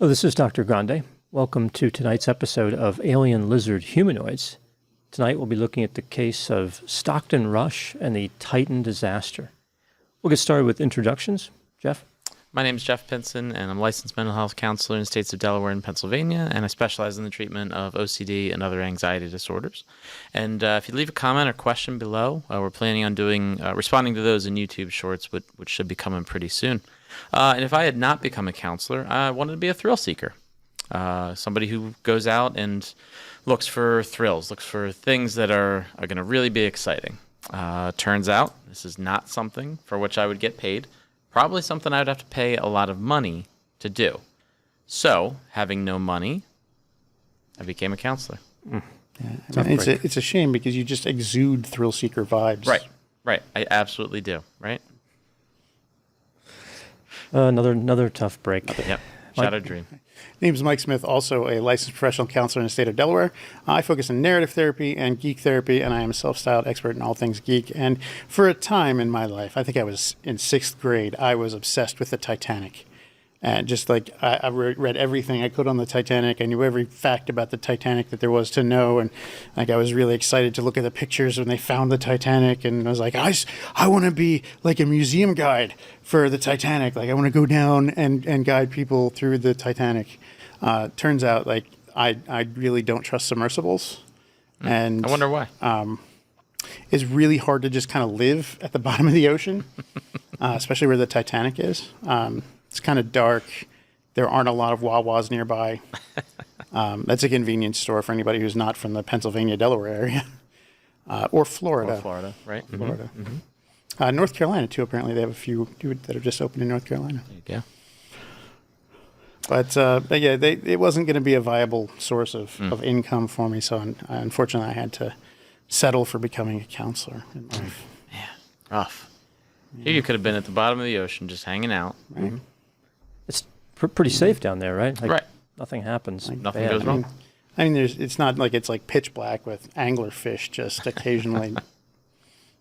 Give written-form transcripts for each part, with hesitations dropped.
Hello, this is Dr. Grande. Welcome to tonight's episode of Alien Lizard Humanoids. Tonight we'll be looking at the case of Stockton Rush and the Titan disaster. We'll get started with introductions. Jeff? My name is Jeff Pincin, and I'm a licensed mental health counselor in the states of Delaware and Pennsylvania, and I specialize in the treatment of OCD and other anxiety disorders. And if you leave a comment or question below, we're planning on responding to those in YouTube Shorts, which should be coming pretty soon. And if I had not become a counselor, I wanted to be a thrill seeker, somebody who goes out and looks for thrills, looks for things that are going to really be exciting. Turns out this is not something for which I would get paid. Probably something I would have to pay a lot of money to do. So, having no money, I became a counselor. Yeah, I mean, it's a shame because you just exude thrill seeker vibes. Right. I absolutely do. Right. Another tough break. Yep. Shadow dream. Name's Mike Smith, also a licensed professional counselor in the state of Delaware. I focus on narrative therapy and geek therapy, and I am a self-styled expert in all things geek. And for a time in my life, I think I was in 6th grade, I was obsessed with the Titanic. And just like I read everything I could on the Titanic. I knew every fact about the Titanic that there was to know. And like I was really excited to look at the pictures when they found the Titanic. And I was like, I want to be like a museum guide for the Titanic. Like I want to go down and guide people through the Titanic. Turns out like I really don't trust submersibles. And I wonder why. It's really hard to just kind of live at the bottom of the ocean, especially where the Titanic is. It's kind of dark. There aren't a lot of Wawas nearby. That's a convenience store for anybody who's not from the Pennsylvania, Delaware area. Or Florida. Or Florida, right? Florida. Mm-hmm. North Carolina, too. Apparently, they have a few that have just opened in North Carolina. There you go. But yeah, it wasn't going to be a viable source of income for me. So unfortunately, I had to settle for becoming a counselor in life. Yeah, rough. Here you could have been at the bottom of the ocean just hanging out. Right. Mm-hmm. It's pretty safe down there, right? Like, right. Nothing happens. Like nothing goes wrong. I mean, it's not like it's like pitch black with anglerfish just occasionally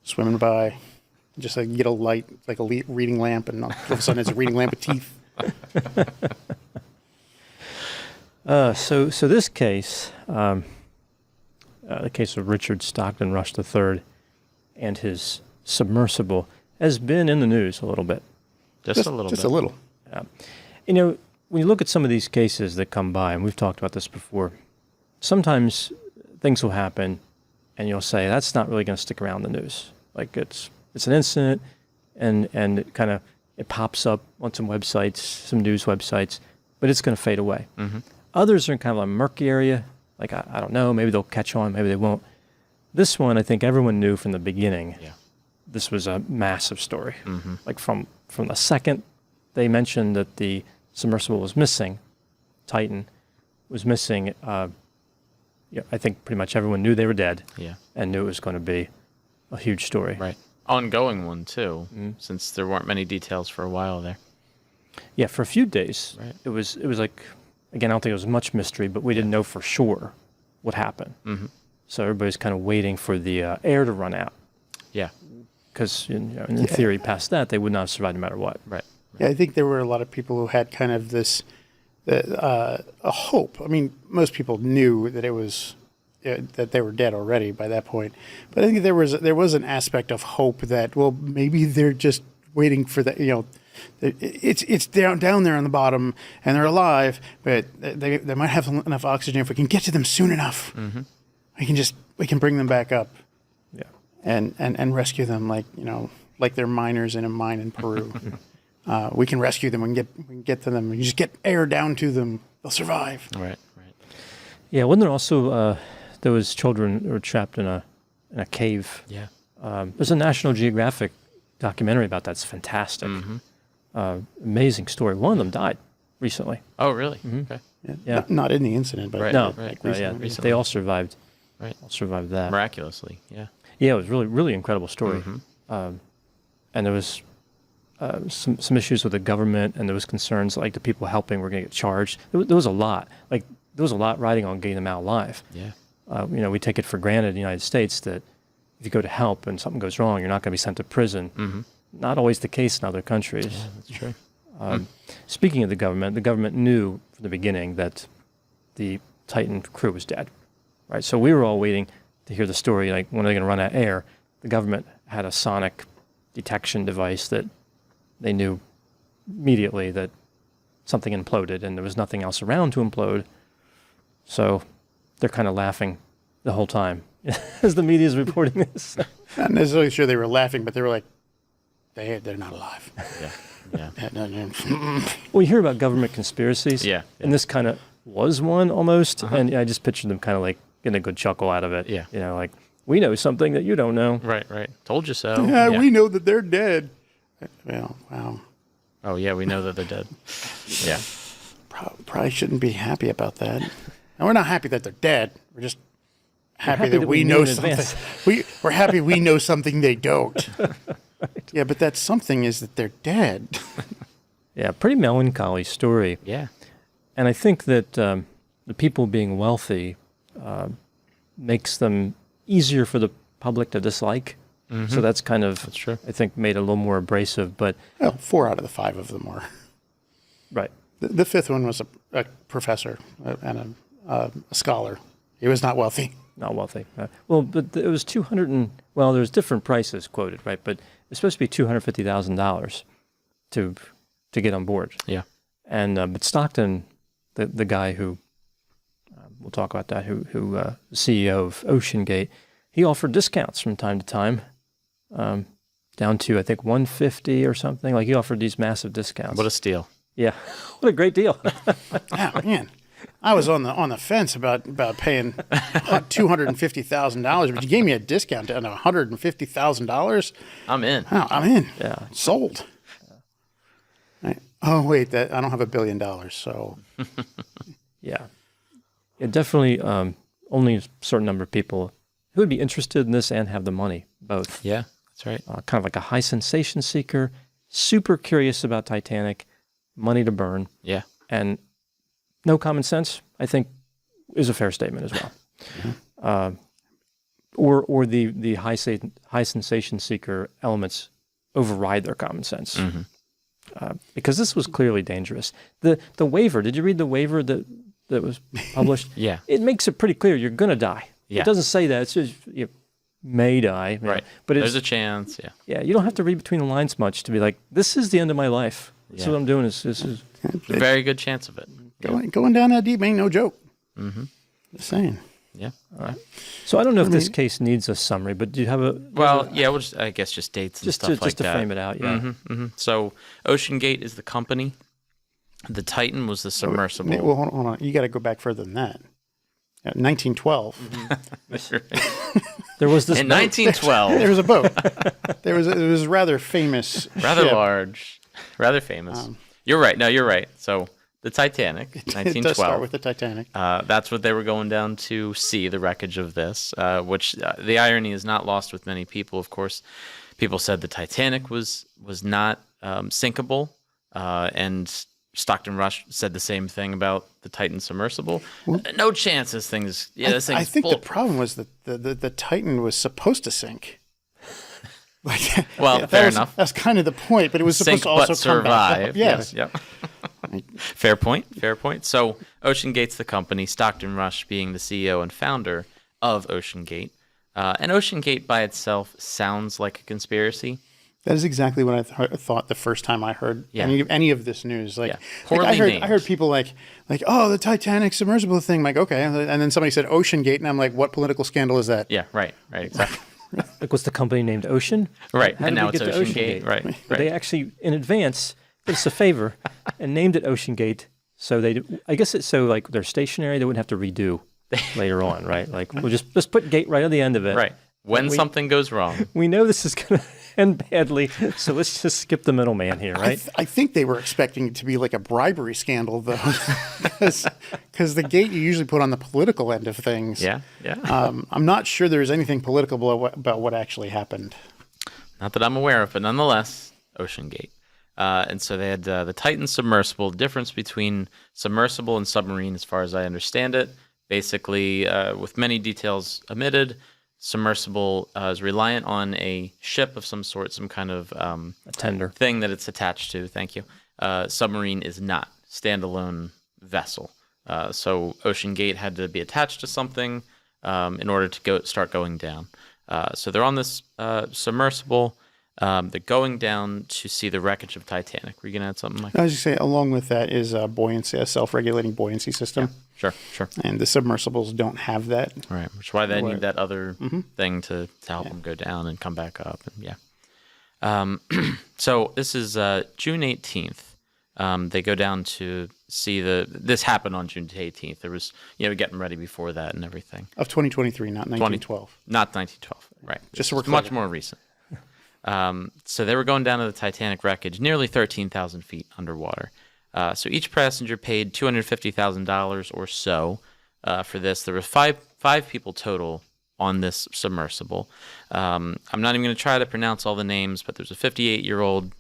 swimming by. Just like you get a light, like a reading lamp, and all of a sudden it's a reading lamp with teeth. So this case, the case of Richard Stockton Rush III and his submersible, has been in the news a little bit. Just a little bit. Just a little. You know, when you look at some of these cases that come by, and we've talked about this before, sometimes things will happen and you'll say, that's not really going to stick around in the news. Like it's an incident and it pops up on some websites, some news websites, but it's going to fade away. Mm-hmm. Others are in kind of a murky area. Like, I don't know, maybe they'll catch on, maybe they won't. This one, I think everyone knew from the beginning, this was a massive story. Mm-hmm. Like from the second they mentioned that the submersible was missing, Titan was missing, I think pretty much everyone knew they were dead and knew it was going to be a huge story. Right. Ongoing one, too, since there weren't many details for a while there. Yeah, for a few days, right. It was like, again, I don't think it was much mystery, but we didn't know for sure what happened. Mm-hmm. So everybody's kind of waiting for the air to run out. Yeah. Because in theory, past that, they would not have survived no matter what. Right. Yeah, I think there were a lot of people who had kind of this a hope. I mean, most people knew that it was that they were dead already by that point, but I think there was an aspect of hope that, well, maybe they're just waiting for that. It's down there on the bottom and they're alive, but they might have enough oxygen if we can get to them soon enough. Mm-hmm. We can bring them back up. Yeah, and rescue them like they're miners in a mine in Peru. We can rescue them. We can get to them. We can just get air down to them. They'll survive. Right. Yeah. Wasn't there also there was children who were trapped in a cave? Yeah. There's a National Geographic documentary about that. It's fantastic. Mm-hmm. Amazing story. One of them died recently. Oh, really? Mm-hmm. Okay. Yeah. Not in the incident, but recently. They all survived. Right. All survived that miraculously. Yeah. Yeah. It was really, really incredible story. Mm-hmm. And there was some issues with the government, and there was concerns like the people helping were going to get charged. There was a lot. Like there was a lot riding on getting them out alive. Yeah. We take it for granted in the United States that if you go to help and something goes wrong, you're not going to be sent to prison. Mm-hmm. Not always the case in other countries. Yeah, that's true. Speaking of the government knew from from the beginning that the Titan crew was dead, right? So we were all waiting to hear the story, like when are they going to run out of air? The government had a sonic detection device that they knew immediately that something imploded and there was nothing else around to implode. So they're kind of laughing the whole time as the media is reporting this. Not necessarily sure they were laughing, but they were like, they're not alive. Yeah. Well, you hear about government conspiracies. Yeah. And this kind of was one almost. And I just pictured them kind of like getting a good chuckle out of it. Yeah. You know, like, we know something that you don't know. Right. Told you so. Yeah, we know that they're dead. Well, wow. Oh, yeah, we know that they're dead. Yeah. Probably shouldn't be happy about that. And we're not happy that they're dead. We're just happy that we know something. We're happy we know something they don't. Yeah, but that something is that they're dead. Yeah, pretty melancholy story. Yeah. And I think that the people being wealthy makes them easier for the public to dislike. So that's kind of, That's true. I think, made it a little more abrasive. But Well, 4 out of the 5 of them were. right, The 5th one was a professor and a scholar. He was not wealthy. not wealthy. Well, but it was 200 and, well, there's different prices quoted, right? But it's supposed to be $250,000 to get on board. Yeah. And but Stockton, the guy who we'll talk about that, who CEO of OceanGate, he offered discounts from time to time, down to I think 150 or something. Like he offered these massive discounts. What a steal. Yeah, what a great deal. Oh, man. I was on the fence about paying $250,000, but you gave me a discount on $150,000. I'm in. Oh, I'm in. Yeah. Sold. Oh, wait, I don't have $1 billion, so. Yeah, definitely. Only a certain number of people who would be interested in this and have the money, both. Yeah, that's right. Kind of like a high sensation seeker, super curious about Titanic, money to burn, Yeah. and no common sense, I think, is a fair statement as well. Or the high sensation seeker elements override their common sense. Because this was clearly dangerous. The waiver, did you read the waiver that was published? Yeah. It makes it pretty clear you're going to die. Yeah. It doesn't say that. It says you may die. Right. But There's a chance. Yeah. yeah, you don't have to read between the lines much to be like, this is the end of my life. That's Yeah. what I'm doing. This is A very good chance of it. Going down that deep ain't no joke. Just saying. Yeah. So I don't know if this case needs a summary, but do you have a Well, yeah, we'll just, I guess just dates and just stuff to like that. frame it out? Yeah. So OceanGate is the company. The Titan was the submersible. Well, hold on. You got to go back further than that. 1912. There was this In boat. 1912, There was a boat. It was a rather famous rather ship. large, rather famous. You're right. No, you're right. So the Titanic, It does 1912. start with the Titanic. That's what they were going down to see, the wreckage of this, which the irony is not lost with many people. Of course, people said the Titanic was not sinkable, and Stockton Rush said the same thing about the Titan submersible. No chance this thing's this thing's I think the bulletproof. problem was that the Titan was supposed to sink. Like, Well, fair enough. That's kind of the point, but it was supposed Sink to also but come back up. survive. Yes. Yep. Fair point. Fair point. So OceanGate's the company, Stockton Rush being the CEO and founder of OceanGate. And OceanGate by itself sounds like a conspiracy. That is exactly what I thought the first time I heard Yeah. any of this news. Like, Yeah. Poorly I named. heard people like, oh, the Titanic submersible thing. I'm like, okay, and then somebody said OceanGate, and I'm like, what political scandal is that? Yeah, right, exactly. Like, was the company named Ocean? Right, How and did now we it's get to OceanGate. Right, But they actually, in advance, did us a favor and named it OceanGate. So I guess it's so like they're stationary. They wouldn't have to redo later on, right? Like we'll just put gate right on the end of it. Right. When something goes wrong. We know this is going to end badly, so let's just skip the middleman here, right? I think they were expecting it to be like a bribery scandal, though, because the gate you usually put on the political end of things. Yeah. I'm not sure there's anything political about what actually happened. Not that I'm aware of, but nonetheless, OceanGate. And so they had the Titan submersible. Difference between submersible and submarine, as far as I understand it, basically, with many details omitted, submersible is reliant on a ship of some sort, some kind of A tender. thing that it's attached to. Thank you. Submarine is not standalone vessel. So Ocean Gate had to be attached to something in order to start going down. So they're on this submersible. They're going down to see the wreckage of Titanic. Were you going to add something like that? I was just saying, along with that is buoyancy, a self-regulating buoyancy system. Yeah, sure. And the submersibles don't have that. Right, which is why they need that other thing to help them go down and come back up. And so this is June 18th. They go down to see this happened on June 18th. There was, getting ready before that and everything. Of 2023, not 1912. Not 1912, right. Just so we're much clear. more recent. So they were going down to the Titanic wreckage, nearly 13,000 feet underwater. So each passenger paid $250,000 or so for this. There were five people total on this submersible. I'm not even going to try to pronounce all the names, but there's a 58-year-old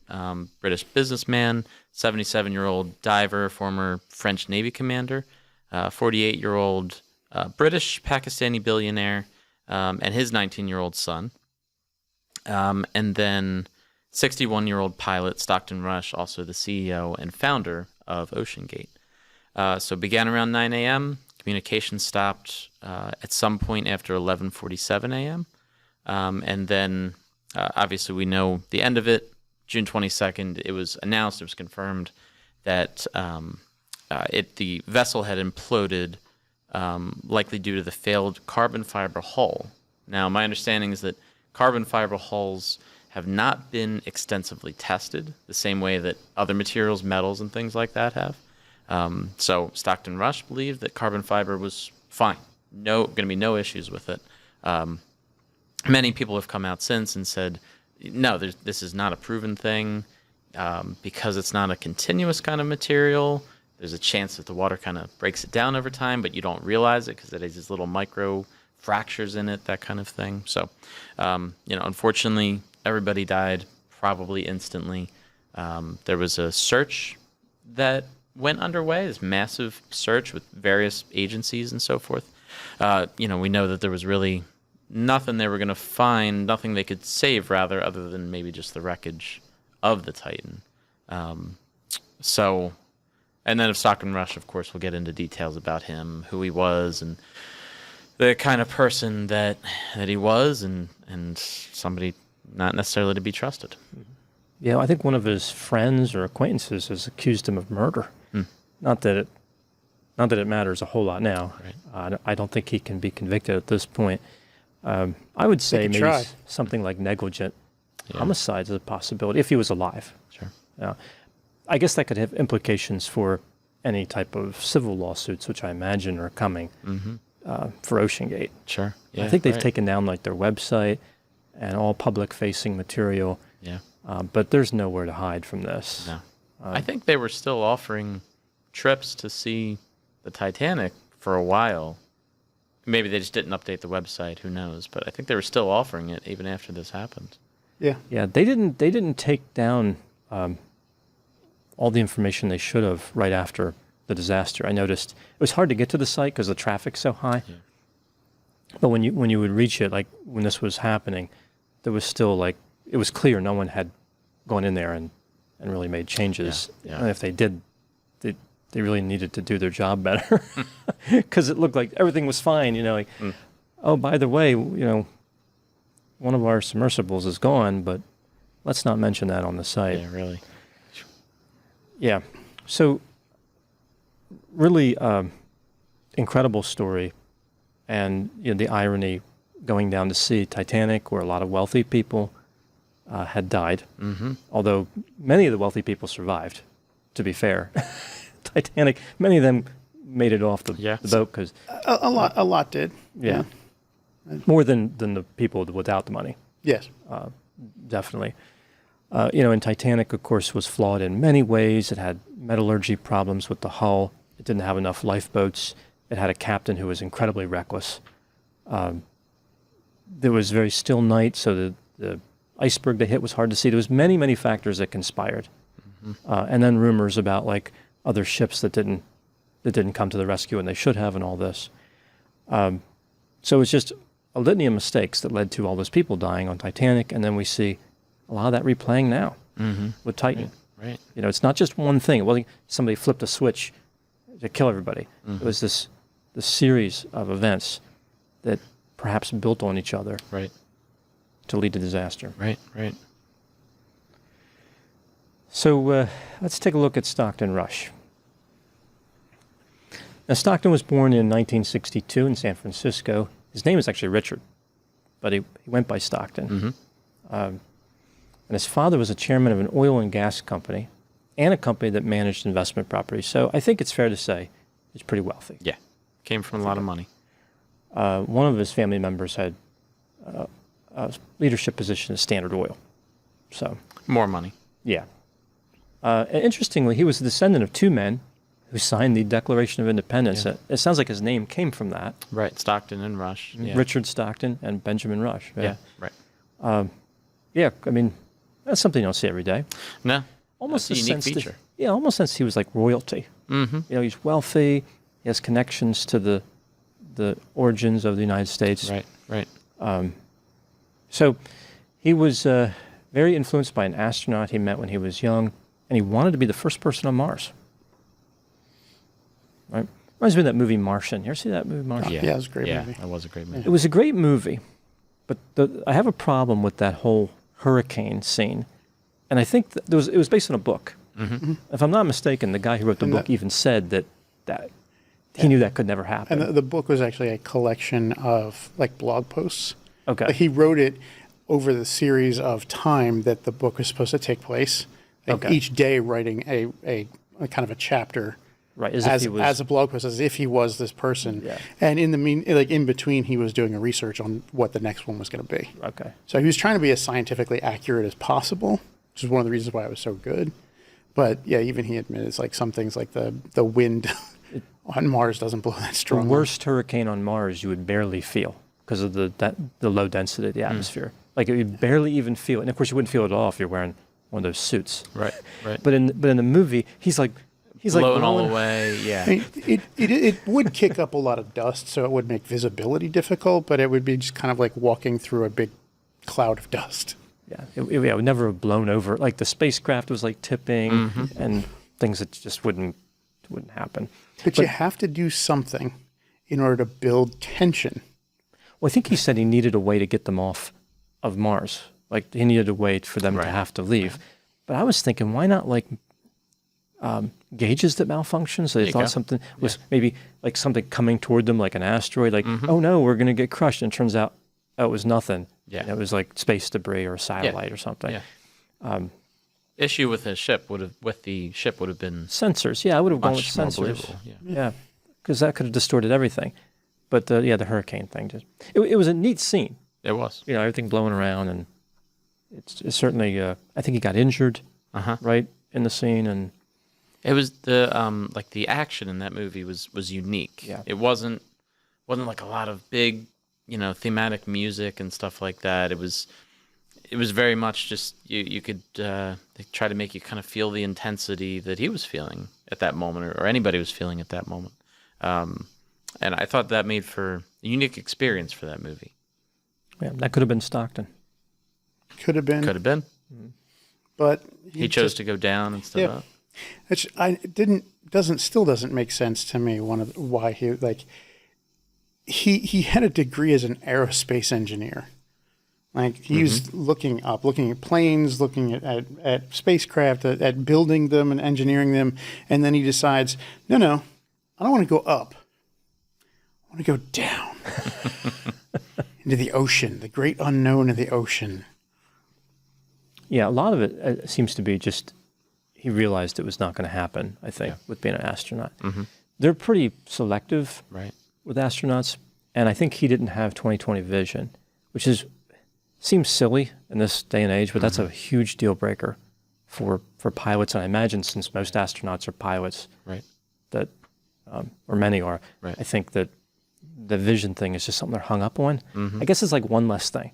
British businessman, 77-year-old diver, former French Navy commander, 48-year-old British Pakistani billionaire, and his 19-year-old son. And then 61-year-old pilot Stockton Rush, also the CEO and founder of Ocean Gate. So it began around 9 a.m. Communication stopped at some point after 11:47 a.m. And then, obviously, we know the end of it. June 22nd, it was announced, it was confirmed that the vessel had imploded, likely due to the failed carbon fiber hull. Now, my understanding is that carbon fiber hulls have not been extensively tested the same way that other materials, metals, and things like that have. So Stockton Rush believed that carbon fiber was fine. Going to be no issues with it. Many people have come out since and said, no, this is not a proven thing because it's not a continuous kind of material. There's a chance that the water kind of breaks it down over time, but you don't realize it because it has these little micro fractures in it, that kind of thing. So, unfortunately, everybody died probably instantly. There was a search that went underway, this massive search with various agencies and so forth. We know that there was really nothing they were going to find, nothing they could save, rather, other than maybe just the wreckage of the Titan. And then of Stockton Rush, of course, we'll get into details about him, who he was, and the kind of person that he was, and somebody not necessarily to be trusted. Yeah, I think one of his friends or acquaintances has accused him of murder. Not that it matters a whole lot now. Right. I don't think he can be convicted at this point. I would say maybe try. something like negligent homicide is a possibility if he was alive. Sure. I guess that could have implications for any type of civil lawsuits, which I imagine are coming for Ocean Gate. Sure. Yeah, I think they've right. taken down their website and all public-facing material. Yeah. But there's nowhere to hide from this. No. I think they were still offering trips to see the Titanic for a while. Maybe they just didn't update the website. Who knows? But I think they were still offering it even after this happened. Yeah. Yeah, they didn't take down all the information they should have right after the disaster. I noticed it was hard to get to the site because the traffic's so high. Yeah. But when you would reach it, like when this was happening, there was still it was clear no one had gone in there and really made changes. Yeah. And if they did, they really needed to do their job better because it looked like everything was fine. Oh, by the way, one of our submersibles is gone, but let's not mention that on the site. Yeah, really. Yeah. So really incredible story. And the irony going down to see Titanic, where a lot of wealthy people had died, although many of the wealthy people survived, to be fair. Titanic, many of them made it off the boat because A lot did. yeah, more than the people without the money. Yes. Definitely. And Titanic, of course, was flawed in many ways. It had metallurgy problems with the hull. It didn't have enough lifeboats. It had a captain who was incredibly reckless. There was very still night, so the iceberg they hit was hard to see. There was many, many factors that conspired. And then rumors about other ships that didn't come to the rescue and they should have, and all this. So it's just a litany of mistakes that led to all those people dying on Titanic, and then we see a lot of that replaying now with Titan. Right. It's not just one thing. Well, somebody flipped a switch to kill everybody. It was this series of events that perhaps built on each other Right. to lead to disaster. Right. Right. So let's take a look at Stockton Rush. Now, Stockton was born in 1962 in San Francisco. His name is actually Richard, but he went by Stockton. And his father was a chairman of an oil and gas company and a company that managed investment properties. So I think it's fair to say he's pretty wealthy. Yeah. Came from a lot of money. One of his family members had a leadership position at Standard Oil. So, More money. yeah. And interestingly, he was a descendant of two men who signed the Declaration of Independence. Yeah. It sounds like his name came from that. Right. Stockton and Rush. Yeah. Richard Stockton and Benjamin Rush. Yeah. Right. Yeah, I mean, that's something you don't see every day. No. Almost That's a unique sense that- feature. yeah, almost since he was like royalty. Mm-hmm. You know, he's wealthy. He has connections to the origins of the United States. Right. Right. So he was very influenced by an astronaut he met when he was young, and he wanted to be the first person on Mars. Right? Reminds me of that movie Martian. You ever see that movie Martian? Yeah, it was a great movie. Yeah, that was a great movie. It was a great movie, but I have a problem with that whole hurricane scene. And I think that it was based on a book. Mm-hmm. If I'm not mistaken, the guy who wrote the And book even said that he knew that could never happen. And the book was actually a collection of like blog posts. Okay. Like, he wrote it over the series of time that the book was supposed to take place. Like, Okay. each day writing a kind of a chapter Right, as as, if he was... as a blog post, as if he was this person. Yeah. And in between, he was doing a research on what the next one was going to be. Okay. So he was trying to be as scientifically accurate as possible, which is one of the reasons why it was so good. But yeah, even he admitted it's like some things like the wind on Mars doesn't blow that The strong. worst hurricane on Mars you would barely feel because of the low density of the atmosphere. Like, you would barely even feel it. And of course, you wouldn't feel it at all if you're wearing one of those suits. Right. Right. But in the movie, he's like blowing all blowing- away. Yeah. I mean, it would kick up a lot of dust, so it would make visibility difficult, but it would be just kind of like walking through a big cloud of dust. Yeah, it would never have blown over. Like, the spacecraft was like tipping and things that just wouldn't happen. But you have to do something in order to build tension. Well, I think he said he needed a way to get them off of Mars. Like, he needed a way for them to have to leave. But I was thinking, why not like gauges that malfunction? So they thought something was maybe like something coming toward them, like an asteroid. Like, oh no, we're going to get crushed. And it turns out, it was nothing. Yeah. And it was like space debris or a satellite or something. Yeah. Issue with the ship would have been Sensors. Yeah, I would have gone with much more sensors. believable. Yeah. Yeah, because that could have distorted everything. But the hurricane thing just it was a neat scene. It was. You know, everything blowing around, and it's certainly. I think he got injured right in the scene, and It was the like the action in that movie was unique. Yeah. It wasn't like a lot of big, thematic music and stuff like that. It was very much just you could they try to make you kind of feel the intensity that he was feeling at that moment, or anybody was feeling at that moment. And I thought that made for a unique experience for that movie. yeah, that could have been Stockton. Could have been. Could have been. But He chose to go down instead Yeah. of. Which still doesn't make sense to me. Why he had a degree as an aerospace engineer. Like, he was looking at planes, looking at spacecraft, at building them and engineering them, and then he decides, no, I don't want to go up. I want to go down into the ocean, the great unknown of the ocean. Yeah, a lot of it seems to be just he realized it was not going to happen. I think with being an astronaut, they're pretty selective Right. with astronauts, and I think he didn't have 20/20 vision, which seems silly in this day and age, but that's a huge deal breaker for pilots. And I imagine, since most astronauts are pilots, Right. that or many are, Right. I think that the vision thing is just something they're hung up on. I guess it's like one less thing,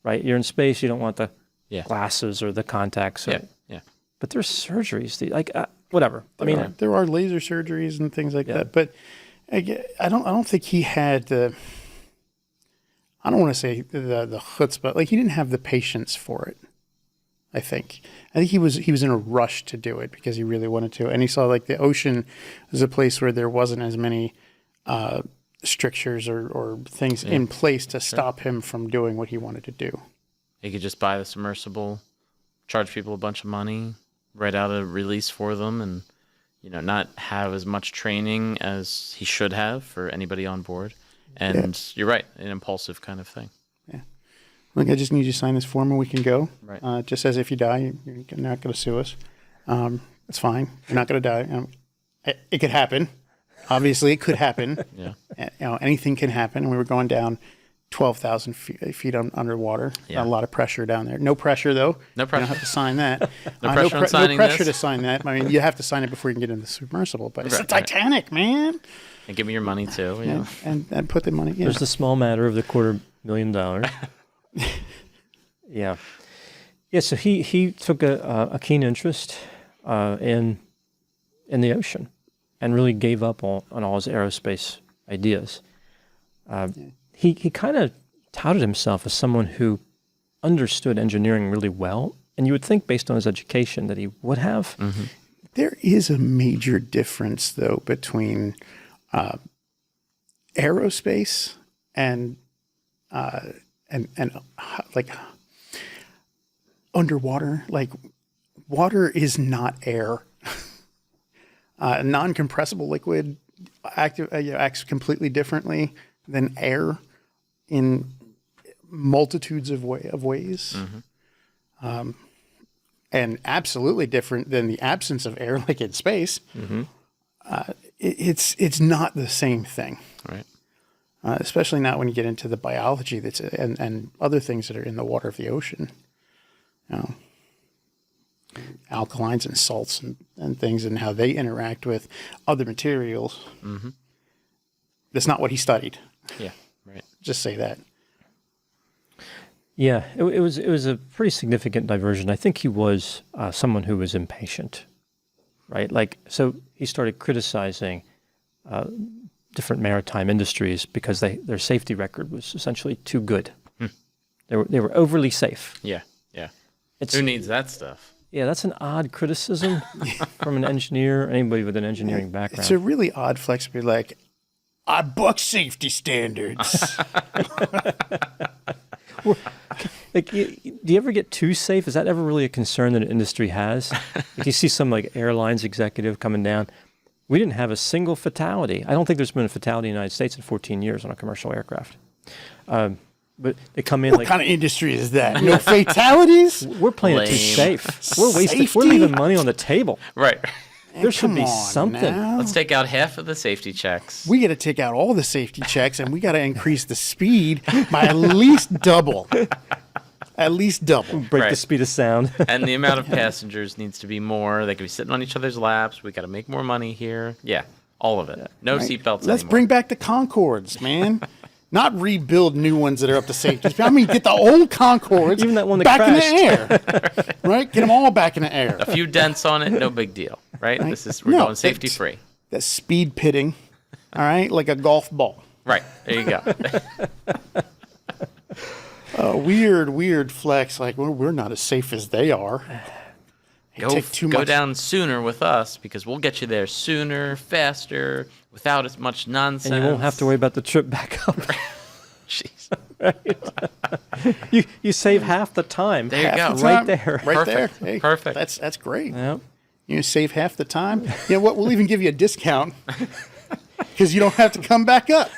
right? You're in space, you don't want the glasses or the contacts. Yeah. Yeah. But there's surgeries, whatever. I mean, There are laser surgeries and things like that, but I don't think he had the. I don't want to say the chutzpah, like, he didn't have the patience for it. I think he was in a rush to do it because he really wanted to, and he saw like the ocean as a place where there wasn't as many strictures or things in place to stop him from doing what he wanted to do. He could just buy the submersible, charge people a bunch of money, write out a release for them, and not have as much training as he should have for anybody on board. And you're right, an impulsive kind of thing. Yeah. Look, I just need you to sign this form and we can go. Right. Just says if you die, you're not going to sue us. It's fine. You're not going to die. It could happen. Obviously, it could happen. Yeah. Anything can happen. And we were going down 12,000 feet underwater. Yeah. A lot of pressure down there. No pressure, though. No pressure. You don't have to sign that. No pressure on signing no pressure this? to sign that. I mean, you have to sign it before you can get in the submersible. But it's the Right. Titanic, man. And give me your money, too. Yeah. And put the money in. There's the small matter of the $250,000. Yeah. Yeah, so he took a keen interest in the ocean and really gave up on all his aerospace ideas. He kind of touted himself as someone who understood engineering really well, and you would think based on his education that he would have. Mm-hmm. There is a major difference, though, between aerospace and like underwater. Like water is not air. Non-compressible liquid acts completely differently than air in multitudes of ways. Mm-hmm. And absolutely different than the absence of air, like in space. Mm-hmm. It's not the same thing, Right. especially not when you get into the biology and other things that are in the water of the ocean. Alkalines and salts and things and how they interact with other materials. Mm-hmm. That's not what he studied. Yeah. Right. Just say that. Yeah, it was a pretty significant diversion. I think he was someone who was impatient, right? Like, so he started criticizing different maritime industries because their safety record was essentially too good. They were overly safe. Yeah. Yeah. It's, Who needs that stuff? Yeah, that's an odd criticism from an engineer, anybody with an engineering background. It's a really odd flex to be like, I buck safety standards. Like, do you ever get too safe? Is that ever really a concern that an industry has? Like, you see some like airlines executive coming down. We didn't have a single fatality. I don't think there's been a fatality in the United States in 14 years on a commercial aircraft. But they come in What like, kind of industry is that? No fatalities? we're playing it too Lame. safe. We're wasting. We're Safety? leaving money on the table. Right. There should Come be on something. now. Let's take out half of the safety checks. We got to take out all the safety checks and we got to increase the speed by at least double. At least double. Break the Right. speed of sound. And the amount of passengers needs to be more. They could be sitting on each other's laps. We got to make more money here. Yeah, all of it. No Right? seatbelts Let's anymore. bring back the Concords, man. Not rebuild new ones that are up to safety. I mean, get the old Concords Even that one that back crashed. in the air. Right? Get them all back in the air. A few dents on it, no big deal, right? Right. We're No, going safety free. That's speed pitting, all right? Like a golf ball. Right. There you go. Weird flex. Like, well, we're not as safe as they are. They Go take too go much. down sooner with us because we'll get you there sooner, faster, without as much nonsense. And you won't have to worry about the trip back up. Jeez. you save half the time. There you go. Half the Right time. there. Right Perfect. there. Hey, Perfect. That's great. Yep. You save half the time. You know what? We'll even give you a discount because you don't have to come back up.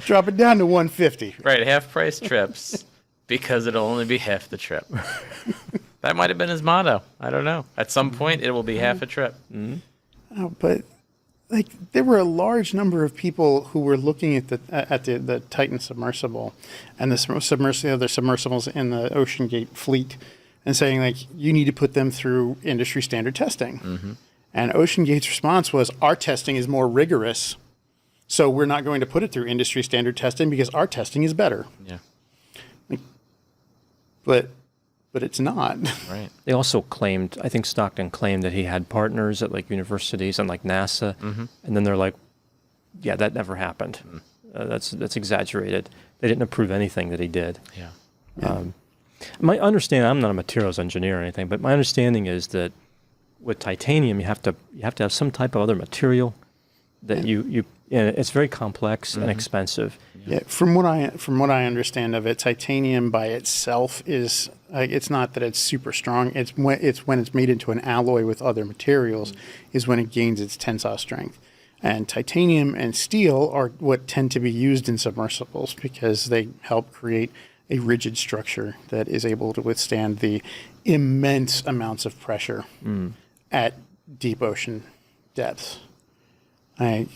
Drop it down to 150. Right, half price trips because it'll only be half the trip. That might have been his motto. I don't know. At some point, it will be half a trip. Oh, but like there were a large number of people who were looking at the Titan submersible and the submersibles in the Ocean Gate fleet and saying like you need to put them through industry standard testing. And Ocean Gate's response was our testing is more rigorous, so we're not going to put it through industry standard testing because our testing is better. Yeah, But it's not. right. They also claimed, I think Stockton claimed that he had partners at like universities and like NASA, and then they're like, "Yeah, that never happened. That's exaggerated. They didn't approve anything that he did." Yeah. My understanding, I'm not a materials engineer or anything, but my understanding is that with titanium, you have to have some type of other material that it's very complex and expensive. Yeah, from what I understand of it, titanium by itself is it's not that it's super strong. It's when it's made into an alloy with other materials is when it gains its tensile strength. And titanium and steel are what tend to be used in submersibles because they help create a rigid structure that is able to withstand the immense amounts of pressure at deep ocean depths. We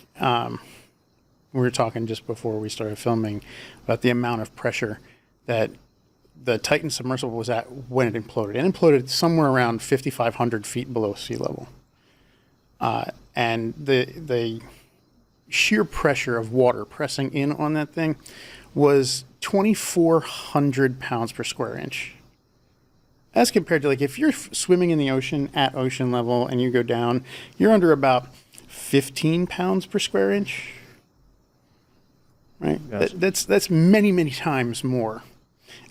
were talking just before we started filming about the amount of pressure that the Titan submersible was at when it imploded. It imploded somewhere around 5,500 feet below sea level. And the sheer pressure of water pressing in on that thing was 2,400 pounds per square inch. As compared to, like, if you're swimming in the ocean at ocean level and you go down, you're under about 15 pounds per square inch. Right? Yes. That's many, many times more.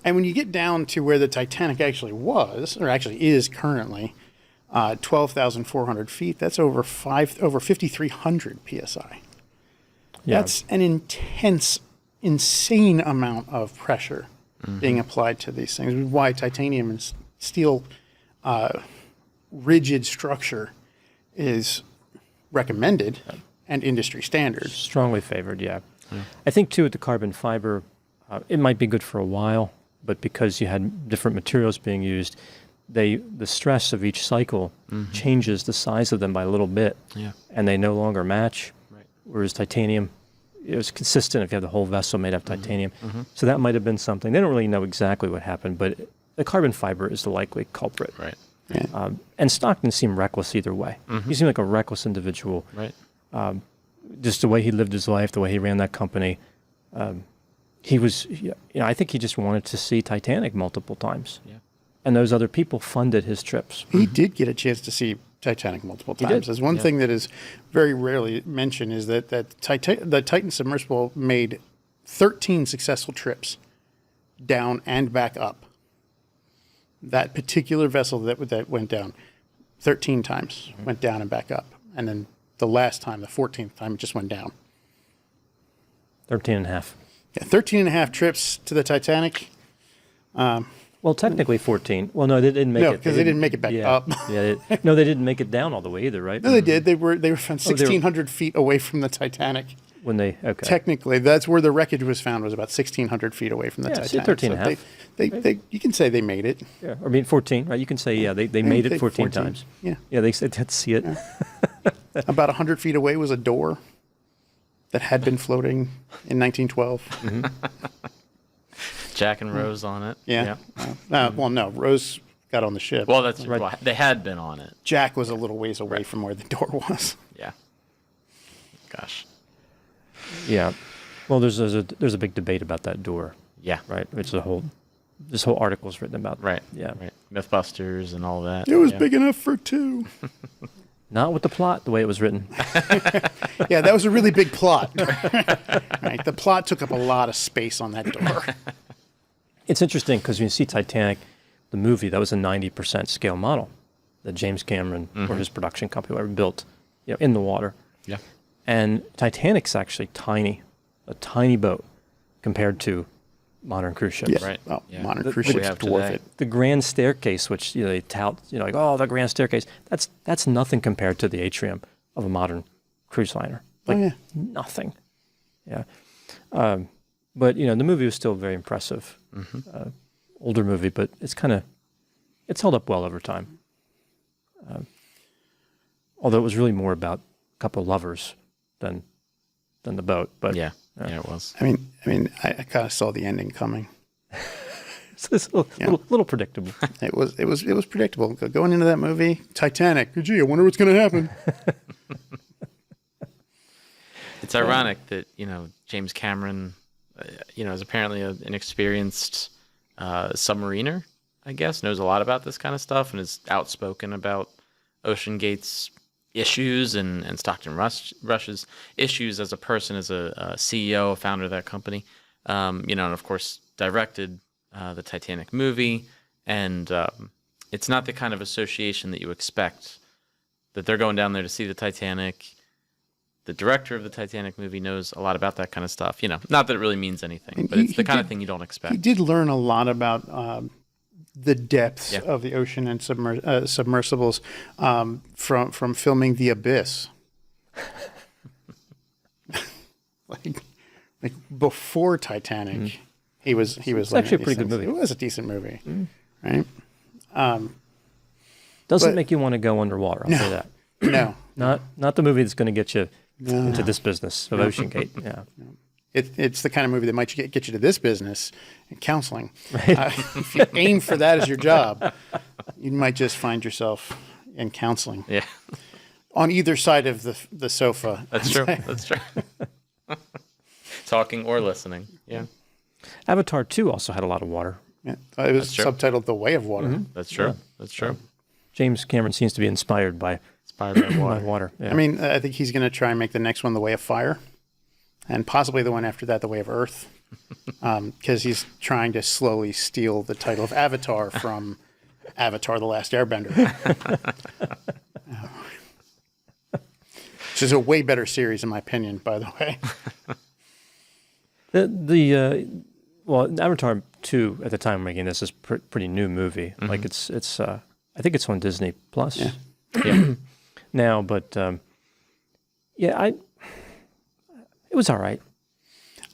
And when you get down to where the Titanic actually was, or actually is currently, 12,400 feet, that's over 5,300 PSI. Yeah. That's an intense, insane amount of pressure being applied to these things. Why titanium and steel rigid structure is recommended and industry standard. Strongly favored, yeah. I think, too, with the carbon fiber, it might be good for a while, but because you had different materials being used, the stress of each cycle changes the size of them by a little bit, and they no longer match. Right. Whereas titanium, it was consistent if you have the whole vessel made of titanium. So that might have been something. They don't really know exactly what happened, but the carbon fiber is the likely culprit. Right. Yeah. And Stockton seemed reckless either way. He seemed like a reckless individual. Right. Just the way he lived his life, the way he ran that company. He was, I think he just wanted to see Titanic multiple times. Yeah. And those other people funded his trips. He did get a chance to see Titanic multiple times. did. There's one thing that is very rarely mentioned is that the Titan submersible made 13 successful trips down and back up. That particular vessel that went down 13 times, went down and back up. And then the last time, the 14th time, it just went down. 13 and a half. Yeah, 13 and a half trips to the Titanic. Well, technically 14. Well, no, they didn't make it. No, because they didn't make it back up. Yeah. No, they didn't make it down all the way either, right? No, they did. They were found 1,600 feet away from the Titanic. When they, okay. Technically, that's where the wreckage was found, was about 1,600 feet away from the Yeah, Titanic. 13 and a half. They, you can say they made it. Yeah, I mean 14, right? You can say, they made it 14 times. Yeah. Yeah, they said, let's see it. About 100 feet away was a door that had been floating in 1912. Jack and Rose on it. Yeah. Well, no, Rose got on the ship. Well, that's right. Well, they had been on it. Jack was a little ways away from where the door was. Yeah. Gosh. Yeah. Well, there's a big debate about that door, Yeah. right? It's this whole article is written about. Right. Yeah. Right. Mythbusters and all that. It was Yeah. big enough for two. Not with the plot, the way it was written. Yeah, that was a really big plot. Right, the plot took up a lot of space on that door. It's interesting because when you see Titanic, the movie, that was a 90% scale model that James Cameron or his production company ever built, in the water. Yeah. And Titanic's actually tiny, a tiny boat compared to modern cruise ships. Yes. Right. Well, Yeah. modern cruise ships have dwarf today. it. The grand staircase, which they tout, like, oh, the grand staircase, that's nothing compared to the atrium of a modern cruise liner. Like, yeah. nothing. Yeah. But, the movie was still very impressive. Older movie, but it's held up well over time. Although it was really more about a couple of lovers than the boat. But Yeah. Yeah, it was. I mean, I kind of saw the ending coming. it's a little predictable. It was predictable. Going into that movie, Titanic. Gee, I wonder what's going to happen. It's ironic that, James Cameron, is apparently an experienced submariner, I guess, knows a lot about this kind of stuff and is outspoken about Ocean Gate's issues and Stockton Rush's issues as a person, as a CEO, a founder of that company, and of course directed the Titanic movie, and it's not the kind of association that you expect, that they're going down there to see the Titanic. The director of the Titanic movie knows a lot about that kind of stuff. Not that it really means anything, but it's the kind of thing you don't expect. He did learn a lot about the depths of the ocean and submersibles from filming The Abyss. like before Titanic, he was. It's actually a pretty good movie. It was a decent movie, right? Doesn't make you want to go underwater. I'll say that. No, not the movie that's going to get you into this business of Ocean Gate. Yeah. It's the kind of movie that might get you to this business and counseling. Right. If you aim for that as your job, you might just find yourself in counseling. Yeah. On either side of the sofa. That's true. That's true. Talking or listening. Yeah. Avatar 2 also had a lot of water. Yeah. It was subtitled The Way of Water. That's true. Yeah. That's true. James Cameron seems to be inspired by water. Yeah. I mean, I think he's going to try and make the next one The Way of Fire, and possibly the one after that The Way of Earth, because he's trying to slowly steal the title of Avatar from Avatar: The Last Airbender. Which is a way better series, in my opinion, by the way. Well, Avatar 2 at the time of making this is pretty new movie. Like it's I think it's on Disney Plus. Yeah. Now, but it was all right.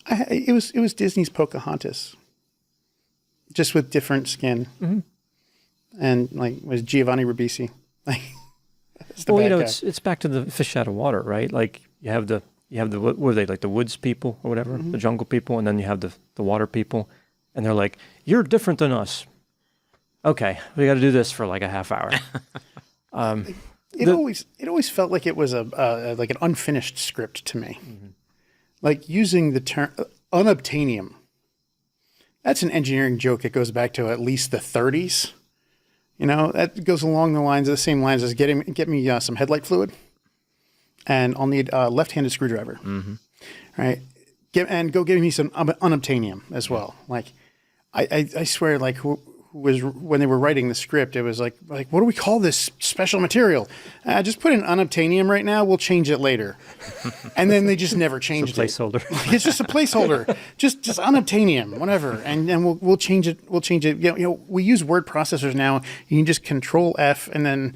It was Disney's Pocahontas, just with different skin, and was Giovanni Ribisi. It's back to the fish out of water, right? Like you have the what were they, like the woods people or whatever, the jungle people, and then you have the water people, and they're like, you're different than us. Okay, we got to do this for like a half hour. It always felt like it was like an unfinished script to me. Like using the term unobtainium. That's an engineering joke that goes back to at least the 30s. That goes along the same lines as get me some headlight fluid, and I'll need a left-handed screwdriver. Right? Go give me some unobtainium as well. Like I swear, like was when they were writing the script, it was like what do we call this special material? Just put in unobtainium right now. We'll change it later. And then they just never changed it's a placeholder. It's just a placeholder. just unobtainium, whatever. And we'll change it. We'll change it. We use word processors now. You can just Control F and then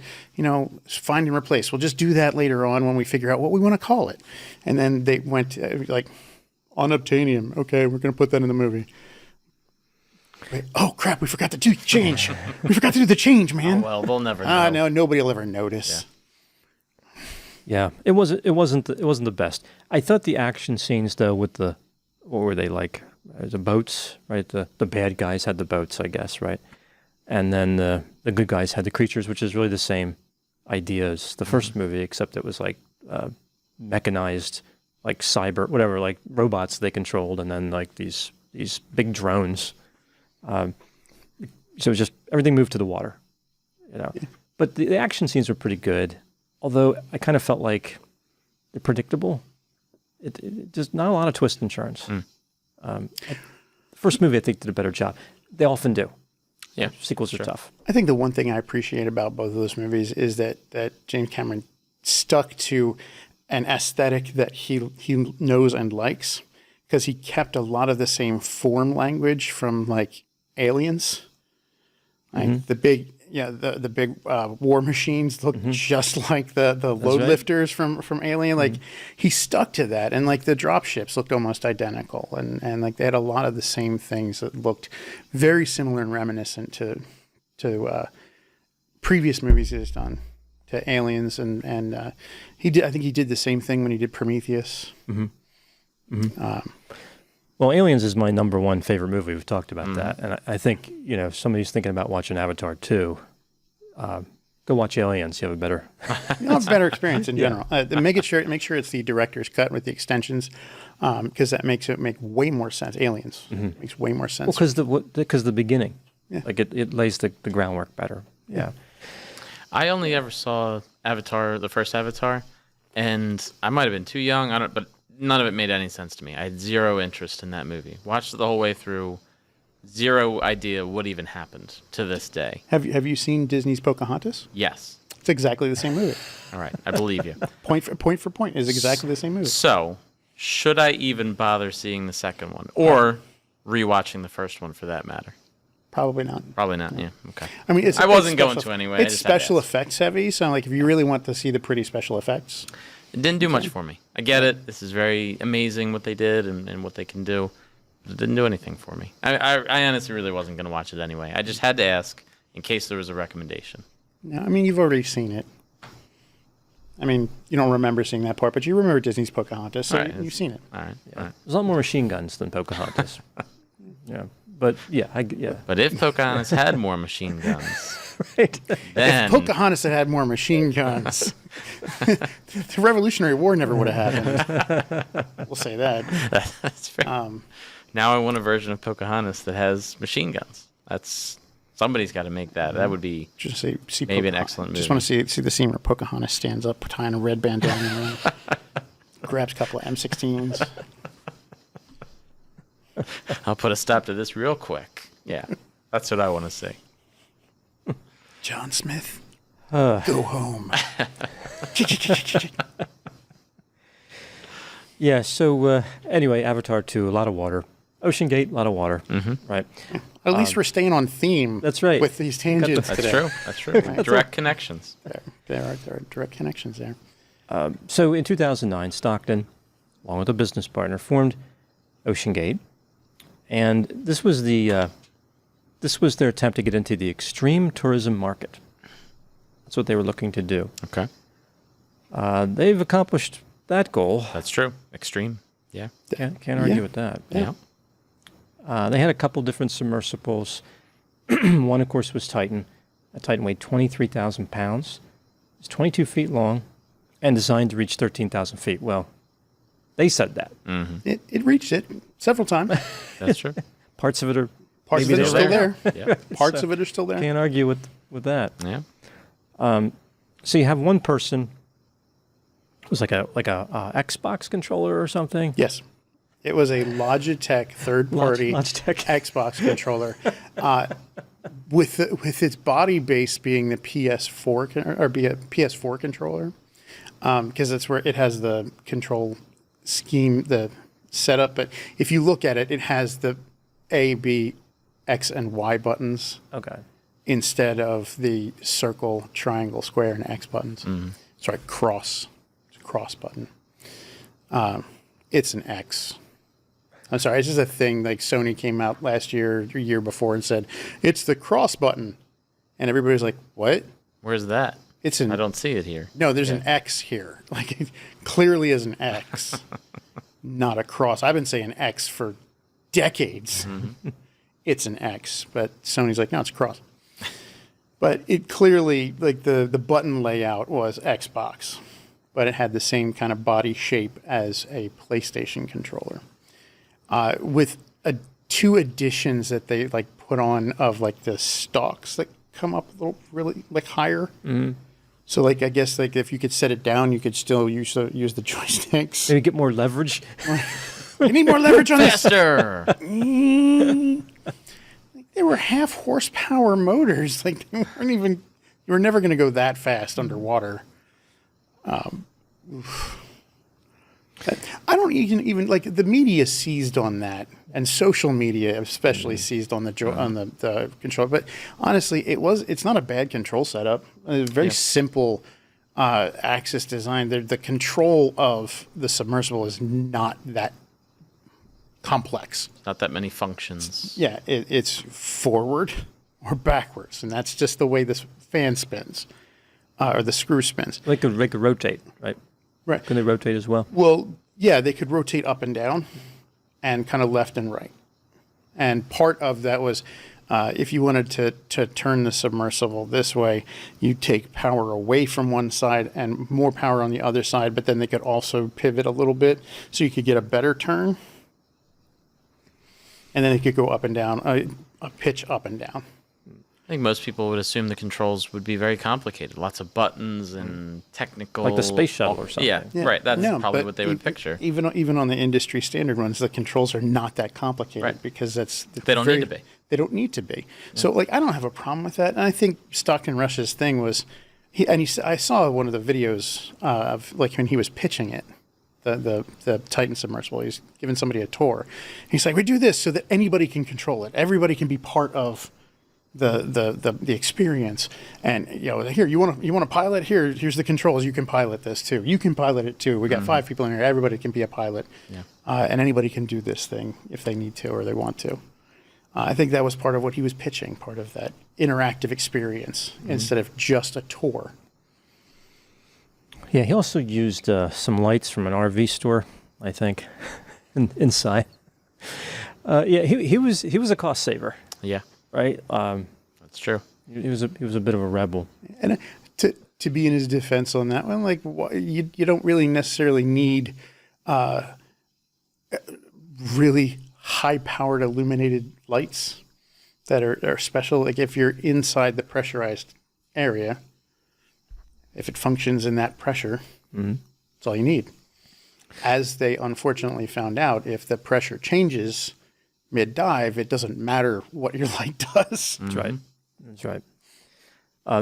find and replace. We'll just do that later on when we figure out what we want to call it. And then they went like unobtainium. Okay, we're going to put that in the movie. Wait, oh crap! We forgot to do the change. We forgot to do the change, man. Oh, well, they'll never know. No, nobody will ever notice. Yeah, it wasn't the best. I thought the action scenes though, with what were they like? The boats, right? The bad guys had the boats, I guess, right? And then the good guys had the creatures, which is really the same idea as the first movie, except it was like mechanized, like cyber, whatever, like robots they controlled, and then like these big drones. So it was just everything moved to the water, Yeah. But the action scenes were pretty good, although I kind of felt like they're predictable. It just not a lot of twists and turns. The first movie I think did a better job. They often do. Yeah, sequels are tough. I think the one thing I appreciate about both of those movies is that James Cameron stuck to an aesthetic that he knows and likes, because he kept a lot of the same form language from like Aliens, like the big war machines look just like the load lifters from Alien. Like he stuck to that, and like the drop ships looked almost identical, and like they had a lot of the same things that looked very similar and reminiscent to previous movies he's done, to Aliens, and he did. I think he did the same thing when he did Prometheus. Well, Aliens is my number one favorite movie. We've talked about that. And I think, if somebody's thinking about watching Avatar 2, go watch Aliens. You have a better... You'll have a better experience in general. Make sure it's the director's cut with the extensions, because that makes it make way more sense. Aliens makes way more sense. Well, because the beginning. Yeah. Like it lays the groundwork better. Yeah. I only ever saw Avatar, the first Avatar, and I might have been too young. But none of it made any sense to me. I had zero interest in that movie. Watched it the whole way through, zero idea what even happened to this day. Have you seen Disney's Pocahontas? Yes. It's exactly the same movie. All right, I believe you. Point for point is exactly the same movie. So, should I even bother seeing the second one, or rewatching the first one for that matter? Probably not. Probably not. Yeah. Okay. I mean, I wasn't going to anyway. It's special effects heavy, so like if you really want to see the pretty special effects, It didn't do much for me. I get it. This is very amazing what they did and what they can do. It didn't do anything for me. I honestly really wasn't going to watch it anyway. I just had to ask in case there was a recommendation. no, I mean you've already seen it. I mean, you don't remember seeing that part, but you remember Disney's Pocahontas, so All right, you've seen it. All right. All right. There's a lot more machine guns than Pocahontas. Yeah, but yeah, But if Pocahontas had more machine guns, right. then If Pocahontas had more machine guns, the Revolutionary War never would have happened. We'll say that. that's fair. Now I want a version of Pocahontas that has machine guns. That's somebody's got to make that. That would be Just see maybe an Pocahontas. excellent movie. Just want to see the scene where Pocahontas stands up, tying a red bandana, grabs a couple of M16s. I'll put a stop to this real quick. Yeah, that's what I want to see. John Smith, go home. Yeah. So anyway, Avatar 2, a lot of water. Ocean Gate, a lot of water. Right. At least we're staying on theme. That's right. With these tangents That's today. true. That's true. Direct connections. There are direct connections there. So in 2009, Stockton, along with a business partner, formed Ocean Gate, and this was their attempt to get into the extreme tourism market. That's what they were looking to do. Okay. They've accomplished that goal. That's true. Extreme. Yeah. Can't argue with that. Yeah. They had a couple different submersibles. One, of course, was Titan. A Titan weighed 23,000 pounds. It's 22 feet long and designed to reach 13,000 feet. Well, they said that. It reached it several times. That's true. Parts of it are Parts of maybe it are they're still there. Yeah. Parts of it are still there. Can't argue with that. Yeah. So you have one person. It was like a Xbox controller or something. Yes. It was a Logitech third-party Logitech. Xbox controller, with its body base being the PS4 controller, because that's where it has the control scheme, the setup. But if you look at it, it has the A, B, X, and Y buttons Okay. instead of the circle, triangle, square, and X buttons. Sorry, cross. It's a cross button. It's an X. I'm sorry, it's just a thing. Like Sony came out last year or year before and said, it's the cross button. And everybody was like, what? Where's that? It's an I don't see it here. No, there's an X here. Like it clearly is an X, not a cross. I've been saying X for decades. It's an X, but Sony's like, no, it's a cross. But it clearly, like the button layout was Xbox, but it had the same kind of body shape as a PlayStation controller. With two additions that they like put on of like the stalks that come up a little really like higher. So like I guess like if you could set it down, you could still use the joysticks. Maybe get more leverage. You need more leverage on this. Faster. They were half horsepower motors. Like they weren't even. You were never going to go that fast underwater. I don't even like the media seized on that, and social media especially seized on the control. But honestly, it's not a bad control setup. It's very simple axis design. The control of the submersible is not that complex. Not that many functions. Yeah, it's forward or backwards, and that's just the way this fan spins, or the screw spins. They could rotate, right? Right. Can they rotate as well? Well, yeah, they could rotate up and down and kind of left and right. And part of that was if you wanted to turn the submersible this way, you take power away from one side and more power on the other side, but then they could also pivot a little bit so you could get a better turn. And then it could go up and down, a pitch up and down. I think most people would assume the controls would be very complicated, lots of buttons and technical, Like the space shuttle or something. Yeah, right. That's probably what they would picture. Even on the industry standard ones, the controls are not that complicated Right. because They don't need to be. They don't need to be. So like I don't have a problem with that. And I think Stockton Rush's thing was, I saw one of the videos of like when he was pitching it. The Titan submersible. He's giving somebody a tour. He's like, we do this so that anybody can control it. Everybody can be part of the experience. And here you want to pilot. Here's the controls. You can pilot this too. You can pilot it too. We got 5 people in here. Everybody can be a pilot. Yeah. And anybody can do this thing if they need to or they want to. I think that was part of what he was pitching. Part of that interactive experience instead of just a tour. Yeah, he also used some lights from an RV store, I think, inside. Yeah, he was a cost saver, Yeah, right? that's true. He was a bit of a rebel. And to be in his defense on that one, like you don't really necessarily need really high-powered illuminated lights that are special. Like if you're inside the pressurized area, if it functions in that pressure, that's all you need. As they unfortunately found out, if the pressure changes mid-dive, it doesn't matter what your light does. That's right. That's right.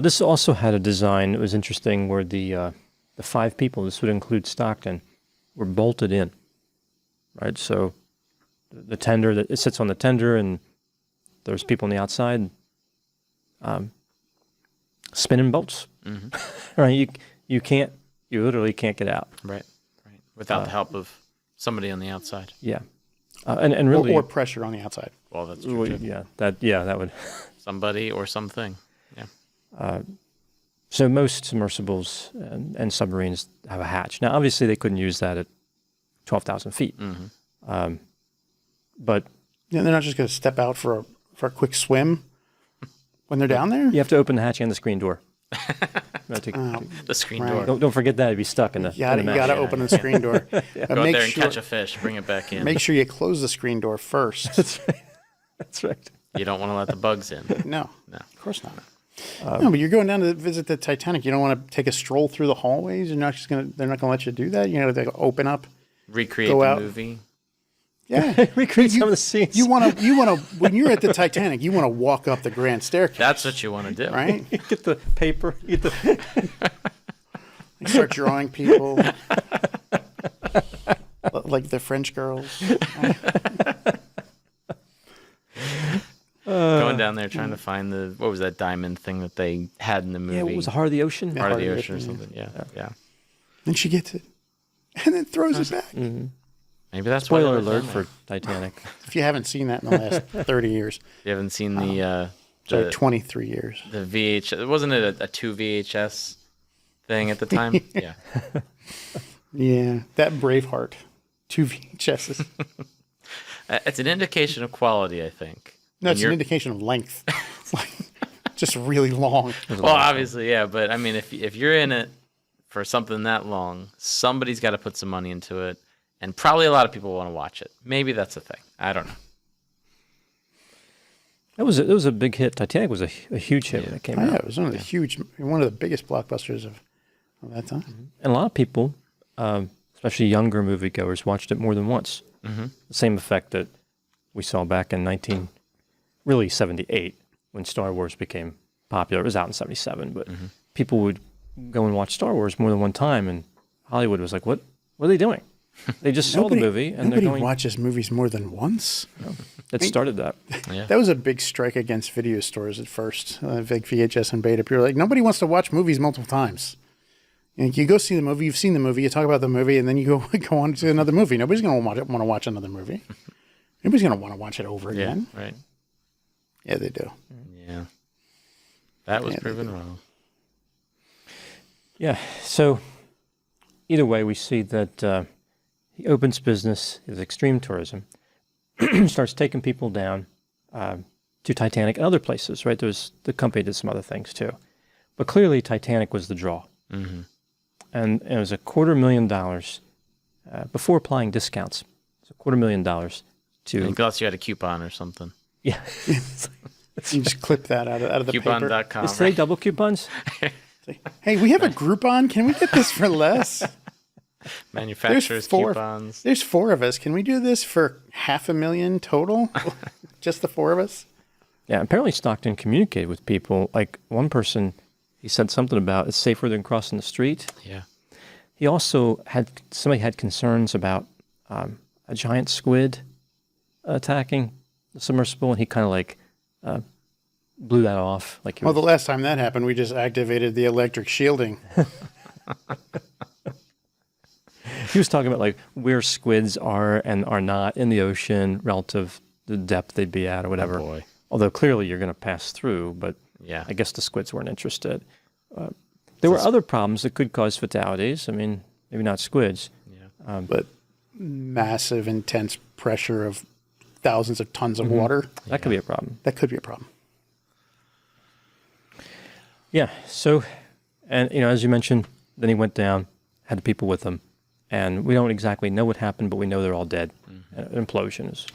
This also had a design that was interesting where the 5 people, this would include Stockton, were bolted in, right? So the tender, it sits on the tender and there's people on the outside spinning bolts. Right? You literally can't get out. Right. Without the help of somebody on the outside. Yeah. And really, or pressure on the outside. Well, that's true. Too. that would. Somebody or something. Yeah. So most submersibles and submarines have a hatch. Now, obviously, they couldn't use that at 12,000 feet. But they're not just going to step out for a quick swim when they're down there. you have to open the hatch and the screen door. The screen right. door. Don't forget that. You'd be stuck in the. You got to open the screen door. Go out there and catch a fish. Bring it back in. Make sure you close the screen door first. That's right. You don't want to let the bugs in. No, No. of course not. No, but you're going down to visit the Titanic. You don't want to take a stroll through the hallways. They're not going to let you do that. They open up, Recreate go the out. movie. Yeah, Recreate some of the scenes. You want to when you're at the Titanic, you want to walk up the grand staircase. That's what you want to do. right. You get the paper. You get the. You start drawing people like the French girls. Going down there trying to find what was that diamond thing that they had in the movie? Yeah, what was the Heart of the Ocean? Heart of the Ocean or something. Yeah. Then she gets it, and then throws it back. Maybe that's why Spoiler they were alert filming. for Titanic. If you haven't seen that in the last 30 years, You haven't seen the 23 years. the VHS. Wasn't it a 2 VHS thing at the time? Yeah. Yeah, that Braveheart, 2 VHSs. It's an indication of quality, I think. No, it's When an indication of length. It's like just really long. Well, obviously, yeah, but I mean, if you're in it for something that long, somebody's got to put some money into it, and probably a lot of people want to watch it. Maybe that's a thing. I don't know. It was a big hit. Titanic was a huge hit when it came Oh, yeah, out. it was one of the biggest blockbusters of that time. And a lot of people, especially younger moviegoers, watched it more than once. The same effect that we saw back in 1978 when Star Wars became popular. It was out in 77, but people would go and watch Star Wars more than one time, and Hollywood was like, what are they doing? They just saw the movie, and they're nobody going... watches movies more than once. It started that. Yeah. That was a big strike against video stores at first, like VHS and Beta. People were like, nobody wants to watch movies multiple times. You go see the movie, you've seen the movie, you talk about the movie, and then you go on to another movie. Nobody's going to want to watch another movie. Nobody's going to want to watch it over Yeah, again. right. Yeah, they do. Yeah. That was Yeah, they proven do. wrong. Yeah, so either way, we see that he opens business, his extreme tourism, starts taking people down to Titanic and other places, right? The company did some other things too. But clearly Titanic was the draw. And it was $250,000 before applying discounts. So $250,000 to... Unless you had a coupon or something. Yeah. You just clip that out of the paper. Coupon.com. Is today double coupons? Hey, we have a Groupon. Can we get this for less? Manufacturers coupons. There's 4 of us. Can we do this for $500,000 total? Just the 4 of us? Yeah, apparently Stockton communicated with people. Like one person, he said something about it's safer than crossing the street. Yeah. He also somebody had concerns about a giant squid attacking the submersible, and he kind of like blew that off. Like Well, the last time that happened, we just activated the electric shielding. he was talking about like where squids are and are not in the ocean relative to the depth they'd be at or whatever. Oh boy. Although clearly you're going to pass through, but Yeah. I guess the squids weren't interested. There were other problems that could cause fatalities. I mean, maybe not squids. Yeah. But massive, intense pressure of thousands of tons of water. That could be a problem. That could be a problem. Yeah. So, and as you mentioned, then he went down, had the people with him, and we don't exactly know what happened, but we know they're all dead. An implosion is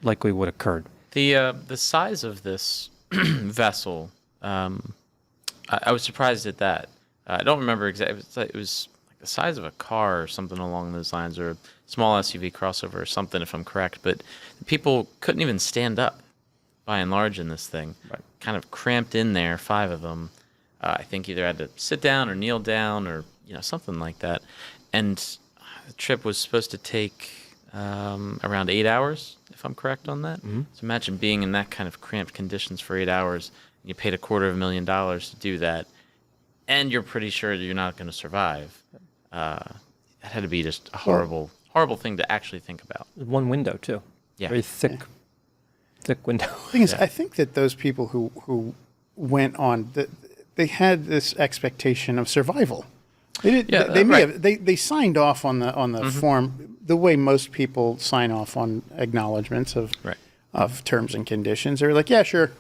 likely what occurred. The size of this vessel, I was surprised at that. I don't remember exactly. It was like the size of a car or something along those lines, or a small SUV crossover or something, if I'm correct. But the people couldn't even stand up, by and large, in this thing. Right. Kind of cramped in there, 5 of them. I think either had to sit down or kneel down or something like that. And the trip was supposed to take around 8 hours, if I'm correct on that. So imagine being in that kind of cramped conditions for 8 hours. You paid $250,000 to do that, and you're pretty sure you're not going to survive. That had to be just a horrible thing to actually think about. One window too. Yeah. Very thick window. The thing is, I think that those people who went on, they had this expectation of survival. They did. Yeah, They signed off on the form the way most people sign off on acknowledgments of terms and conditions. They were like, yeah, sure.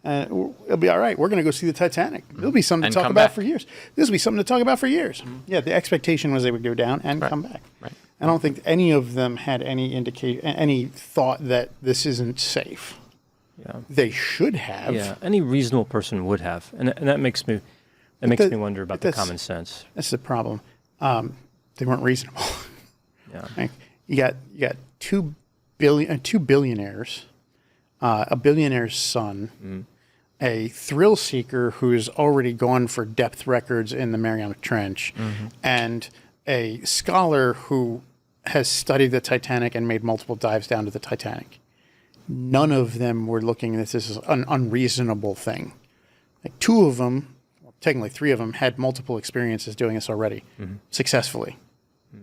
It'll be all right. We're going to go see the Titanic. It'll be something And to talk come about back. for years. This will be something to talk about for years. Yeah, the expectation was they would go down and come back. Right. I don't think any of them had any thought that this isn't safe. Yeah. They should have. Yeah. Any reasonable person would have, and that makes me me wonder about the common sense. That's the problem. They weren't reasonable. Yeah. Right? You got two billionaires, a billionaire's son, a thrill seeker who's already gone for depth records in the Mariana Trench, and a scholar who has studied the Titanic and made multiple dives down to the Titanic. None of them were looking at this as an unreasonable thing. Like 2 of them, well, technically 3 of them, had multiple experiences doing this already successfully. The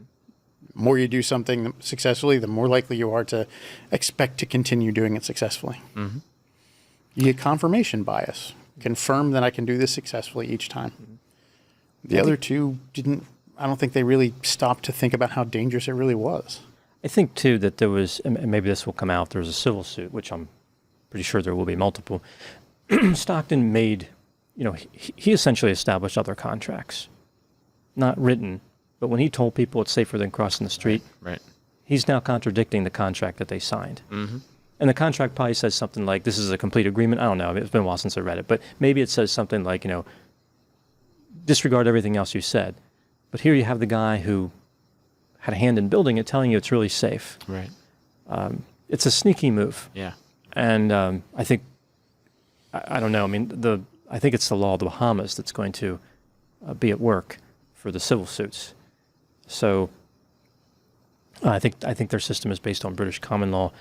more you do something successfully, the more likely you are to expect to continue doing it successfully. You get confirmation bias. Confirm that I can do this successfully each time. The other 2 didn't. I don't think they really stopped to think about how dangerous it really was. I think too that there was, and maybe this will come out. There was a civil suit, which I'm pretty sure there will be multiple. Stockton made, he essentially established other contracts, not written, but when he told people it's safer than crossing the street, Right. he's now contradicting the contract that they signed. And the contract probably says something like, this is a complete agreement. I don't know. It's been a while since I read it. But maybe it says something like, disregard everything else you said. But here you have the guy who had a hand in building it telling you it's really safe. Right. It's a sneaky move. Yeah. And I think, I don't know. I mean, I think it's the law of the Bahamas that's going to be at work for the civil suits. So I think their system is based on British common law.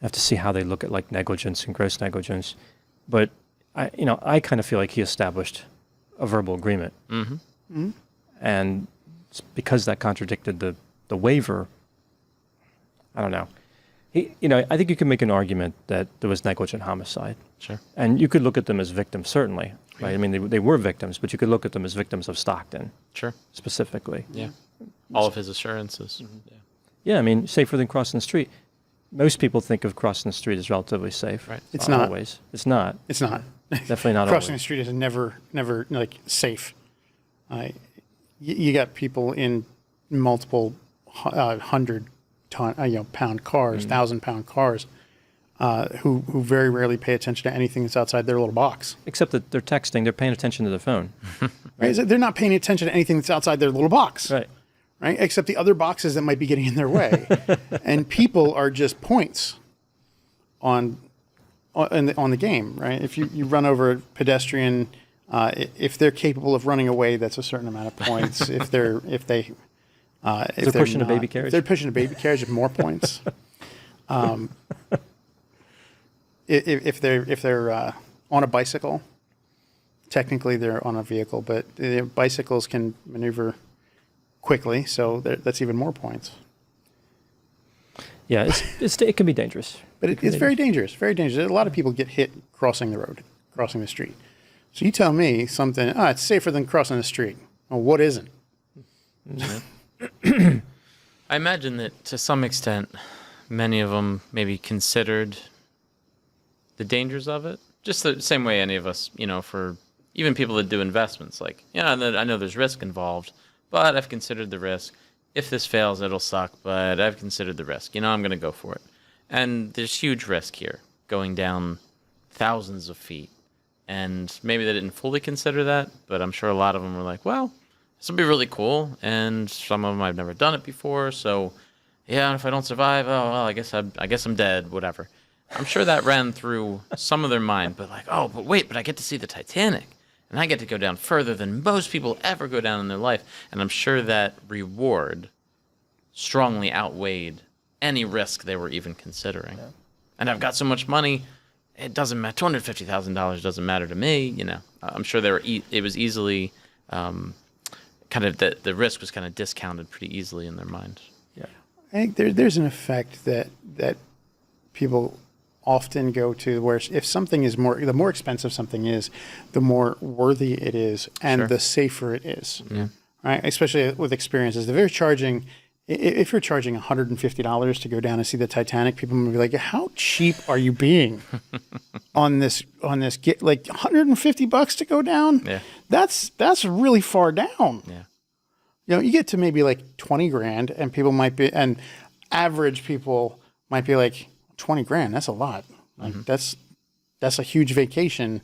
I have to see how they look at like negligence and gross negligence. But I kind of feel like he established a verbal agreement. And because that contradicted the waiver, I don't know. I think you can make an argument that there was negligent homicide. Sure. And you could look at them as victims, certainly. Right? I mean, they were victims, but you could look at them as victims of Stockton. Sure. Specifically. Yeah. All of his assurances. Yeah. Yeah, I mean, safer than crossing the street. Most people think of crossing the street as relatively safe. Right. It's not always. It's not. It's not. Definitely not Crossing always. the street is never like safe. You got people in multiple 100-ton, pound cars, 1,000-pound cars, who very rarely pay attention to anything that's outside their little box. Except that they're texting, they're paying attention to the phone. Right? They're not paying attention to anything that's outside their little box. Right. Right? Except the other boxes that might be getting in their way. And people are just points on the game, right? If you run over a pedestrian, if they're capable of running away, that's a certain amount of points. if they're pushing a baby carriage? If they're pushing a baby carriage, it's more points. If they're on a bicycle, technically they're on a vehicle, but bicycles can maneuver quickly, so that's even more points. Yeah, it can be dangerous. But it's very dangerous, very dangerous. A lot of people get hit crossing the road, crossing the street. So you tell me something, it's safer than crossing the street. Well, what isn't? I imagine that to some extent, many of them maybe considered the dangers of it. Just the same way any of us, for even people that do investments, like, I know there's risk involved, but I've considered the risk. If this fails, it'll suck, but I've considered the risk. I'm going to go for it. And there's huge risk here, going down thousands of feet. And maybe they didn't fully consider that, but I'm sure a lot of them were like, well, this will be really cool. And some of them I've never done it before. So, yeah, if I don't survive, oh, well, I guess I'm dead, whatever. I'm sure that ran through some of their mind, but like, oh, but wait, but I get to see the Titanic. And I get to go down further than most people ever go down in their life. And I'm sure that reward strongly outweighed any risk they were even considering. Yeah. And I've got so much money, it doesn't matter. $250,000 doesn't matter to me. I'm sure it was easily kind of the risk was kind of discounted pretty easily in their mind. Yeah, I think there's an effect that people often go to where if something is the more expensive something is, the more worthy it is and the safer it is. Yeah. Right? Especially with experiences. If you're charging $150 to go down and see the Titanic, people will be like, how cheap are you being on this get like $150 to go down? Yeah. That's really far down. Yeah. You get to maybe like 20 grand and people might be, and average people might be like, 20 grand, that's a lot. Like that's a huge vacation.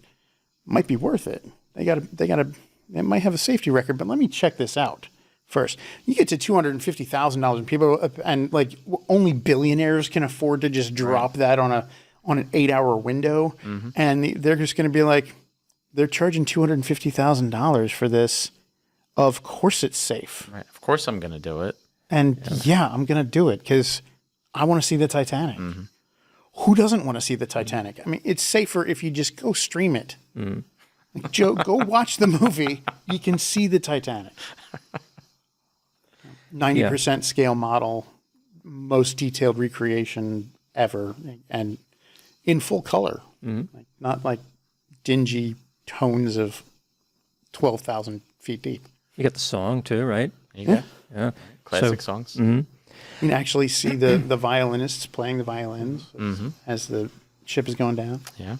Might be worth it. They might have a safety record, but let me check this out first. You get to $250,000 and people, and like only billionaires can afford to just drop that on an 8-hour window. And they're just going to be like, they're charging $250,000 for this. Of course it's safe. Right. Of course I'm going to do it. And I'm going to do it because I want to see the Titanic. Who doesn't want to see the Titanic? I mean, it's safer if you just go stream it. Like, Joe, go watch the movie. You can see the Titanic. 90% scale model, most detailed recreation ever, and in full color. Like, not like dingy tones of 12,000 feet deep. You got the song too, right? You go. Yeah. Classic songs. You can actually see the violinists playing the violins as the ship is going down. Yeah.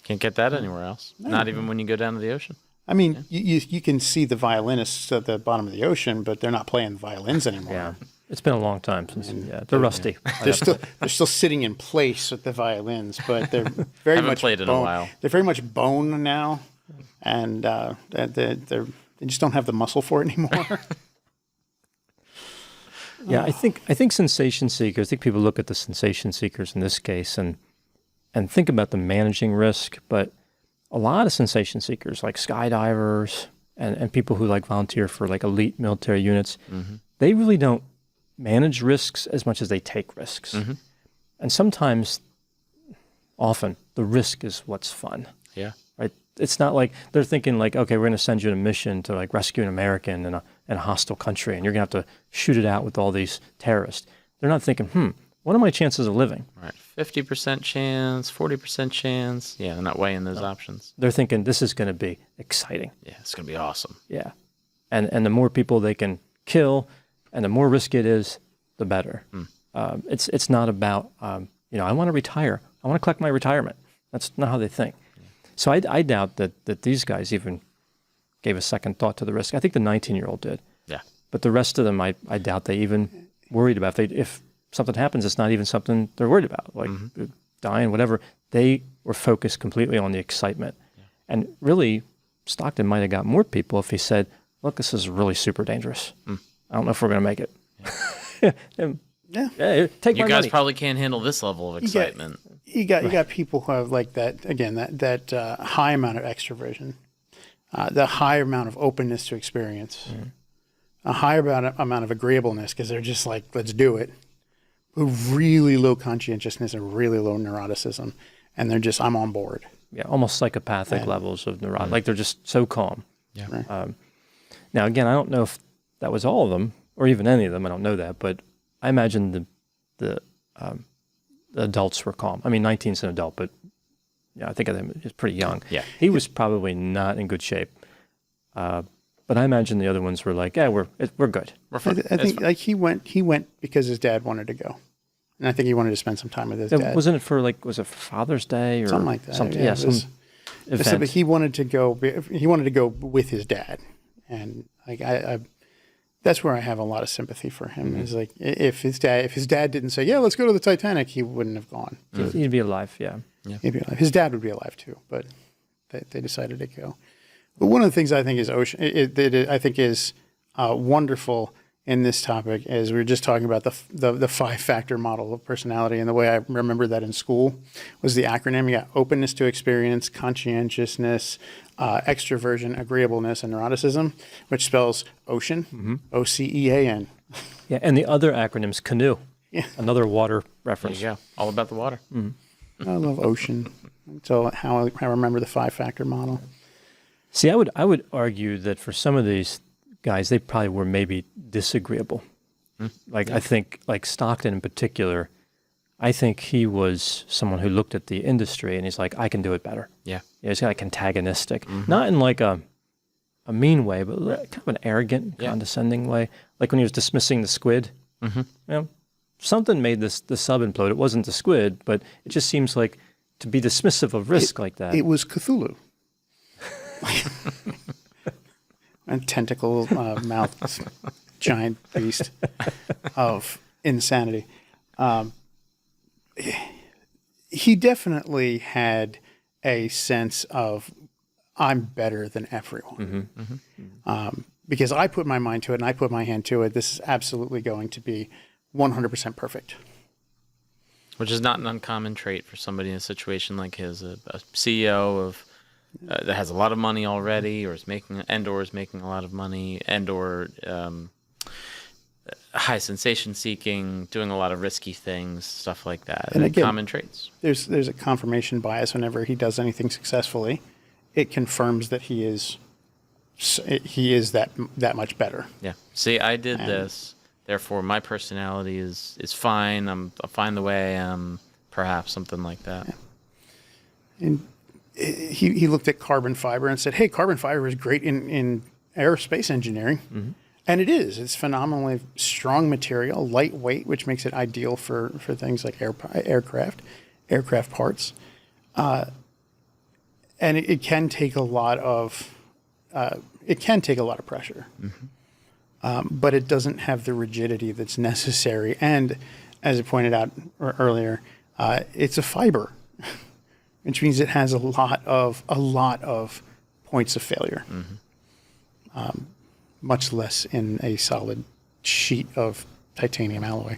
Can't get that anywhere else. Not even when you go down to the ocean. I mean, you can see the violinists at the bottom of the ocean, but they're not playing violins anymore. Yeah. It's been a long time since. They're rusty. They're still sitting in place with the violins, but they're very much played in a while. They're very much bone now, and they just don't have the muscle for it anymore. Yeah, I think sensation seekers. I think people look at the sensation seekers in this case and think about the managing risk, but a lot of sensation seekers, like skydivers and people who like volunteer for like elite military units, they really don't manage risks as much as they take risks. And sometimes, often, the risk is what's fun. Yeah. Right? It's not like they're thinking like, okay, we're going to send you on a mission to like rescue an American in a hostile country, and you're going to have to shoot it out with all these terrorists. They're not thinking, what are my chances of living? Right. 50% chance, 40% chance. Yeah, they're not weighing those options. They're thinking this is going to be exciting. Yeah, it's going to be awesome. Yeah. And the more people they can kill and the more risky it is, the better. It's not about, I want to retire. I want to collect my retirement. That's not how they think. So I doubt that these guys even gave a second thought to the risk. I think the 19-year-old did. Yeah. But the rest of them, I doubt they even worried about. If something happens, it's not even something they're worried about. Like, dying, whatever. They were focused completely on the excitement. Yeah. And really, Stockton might have got more people if he said, look, this is really super dangerous. I don't know if we're going to make it. Yeah. Take You my guys money. probably can't handle this level of excitement. You got people who have like that, again, that high amount of extroversion, the high amount of openness to experience, a high amount of agreeableness because they're just like, let's do it. But really low conscientiousness and really low neuroticism. And they're just, I'm on board. Yeah, almost psychopathic levels of neurotic. Like they're just so calm. Yeah. Right. Now, again, I don't know if that was all of them or even any of them. I don't know that. But I imagine the adults were calm. I mean, 19's an adult, but yeah, I think of him as pretty young. Yeah. He was probably not in good shape. But I imagine the other ones were like, yeah, we're good. We're fine. I think like he went because his dad wanted to go. And I think he wanted to spend some time with his dad. Wasn't it for was it for Father's Day or something like that? Something, Yeah, some event. but he wanted to go. He wanted to go with his dad, and like I that's where I have a lot of sympathy for him. Is like if his dad didn't say, yeah, let's go to the Titanic, he wouldn't have gone. He'd be alive, yeah. He'd be alive. His dad would be alive too, but they decided to go. But one of the things I think is wonderful in this topic is we were just talking about the 5-factor model of personality, and the way I remember that in school was the acronym. You got openness to experience, conscientiousness, extroversion, agreeableness, and neuroticism, which spells ocean, OCEAN. Yeah, and the other acronym's canoe. Yeah. Another water There reference. you go. All about the water. I love ocean. So how I remember the 5-factor model. See, I would argue that for some of these guys, they probably were maybe disagreeable. I think, like Stockton in particular, I think he was someone who looked at the industry and he's like, I can do it better. Yeah. He's like antagonistic, not in like a mean way, but kind of an arrogant, condescending way. Like when he was dismissing the squid, something made the sub implode. It wasn't the squid, but it just seems like to be dismissive of risk like that. It was Cthulhu. And tentacle mouth, giant beast of insanity. He definitely had a sense of, I'm better than everyone. Because I put my mind to it and I put my hand to it. This is absolutely going to be 100% perfect. Which is not an uncommon trait for somebody in a situation like his, a CEO of that has a lot of money already, or is making a lot of money, and/or high sensation seeking, doing a lot of risky things, stuff like that. And again, common traits. There's a confirmation bias whenever he does anything successfully. It confirms that he is that much better. Yeah. See, I did this, therefore my personality is fine. I'm fine the way I am. Perhaps something like that. Yeah. And he looked at carbon fiber and said, hey, carbon fiber is great in aerospace engineering. And it is. It's phenomenally strong material, lightweight, which makes it ideal for things like aircraft parts. And it can take a lot of pressure. But it doesn't have the rigidity that's necessary. And as I pointed out earlier, it's a fiber, which means it has a lot of points of failure. Much less in a solid sheet of titanium alloy.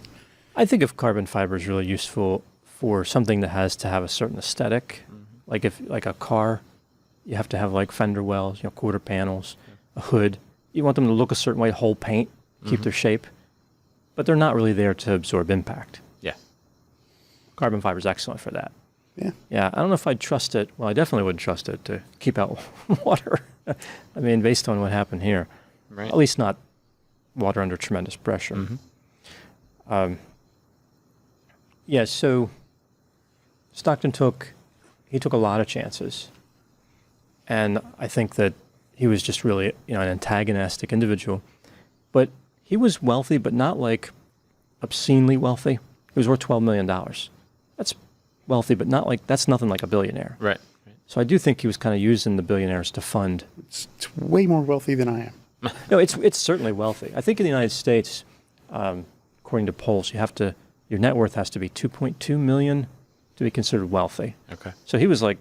I think of carbon fiber is really useful for something that has to have a certain aesthetic. Like a car, you have to have like fender wells, quarter panels, a hood. You want them to look a certain way, whole paint, keep their shape, but they're not really there to absorb impact. Yeah. Carbon fiber is excellent for that. Yeah. Yeah, I don't know if I'd trust it. Well, I definitely wouldn't trust it to keep out water. I mean, based on what happened here. Right. At least not water under tremendous pressure. So Stockton took a lot of chances. And I think that he was just really, an antagonistic individual. But he was wealthy, but not like obscenely wealthy. He was worth $12 million. That's wealthy, but not like, that's nothing like a billionaire. Right. So I do think he was kind of using the billionaires to fund. It's way more wealthy than I am. No, it's certainly wealthy. I think in the United States, according to polls, your net worth has to be $2.2 million to be considered wealthy. Okay. So he was like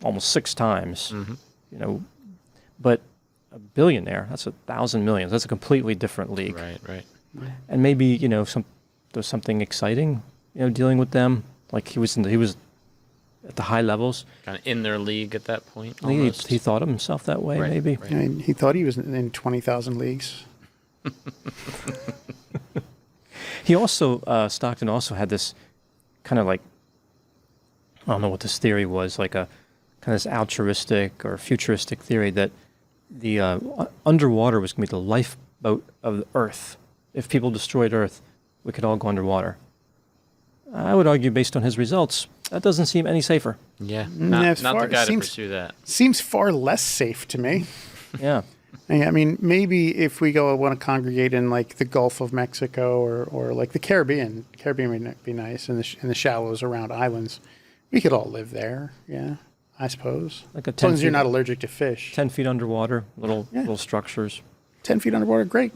almost 6 times, Mm-hmm. you know, but a billionaire, that's 1,000 millions. That's a completely different league. Right. And maybe, you know, there's something exciting, you know, dealing with them. Like he was at the high levels. Kind of in their league at that point. I think Almost. he thought of himself that way, Right, maybe. right. I mean, he thought he was in 20,000 leagues. He also, Stockton also had this kind of like, I don't know what this theory was, like a kind of this altruistic or futuristic theory that the underwater was going to be the lifeboat of the Earth. If people destroyed Earth, we could all go underwater. I would argue, based on his results, that doesn't seem any safer. Yeah. Yeah, Not the guy to seems- pursue that. Seems far less safe to me. Yeah. I mean, maybe if we want to congregate in like the Gulf of Mexico or like the Caribbean would be nice in the shallows around islands. We could all live there. Yeah, I suppose. Like a As long 10 as you're feet- not allergic to fish. 10 feet underwater, little Yeah. structures. 10 feet underwater, great.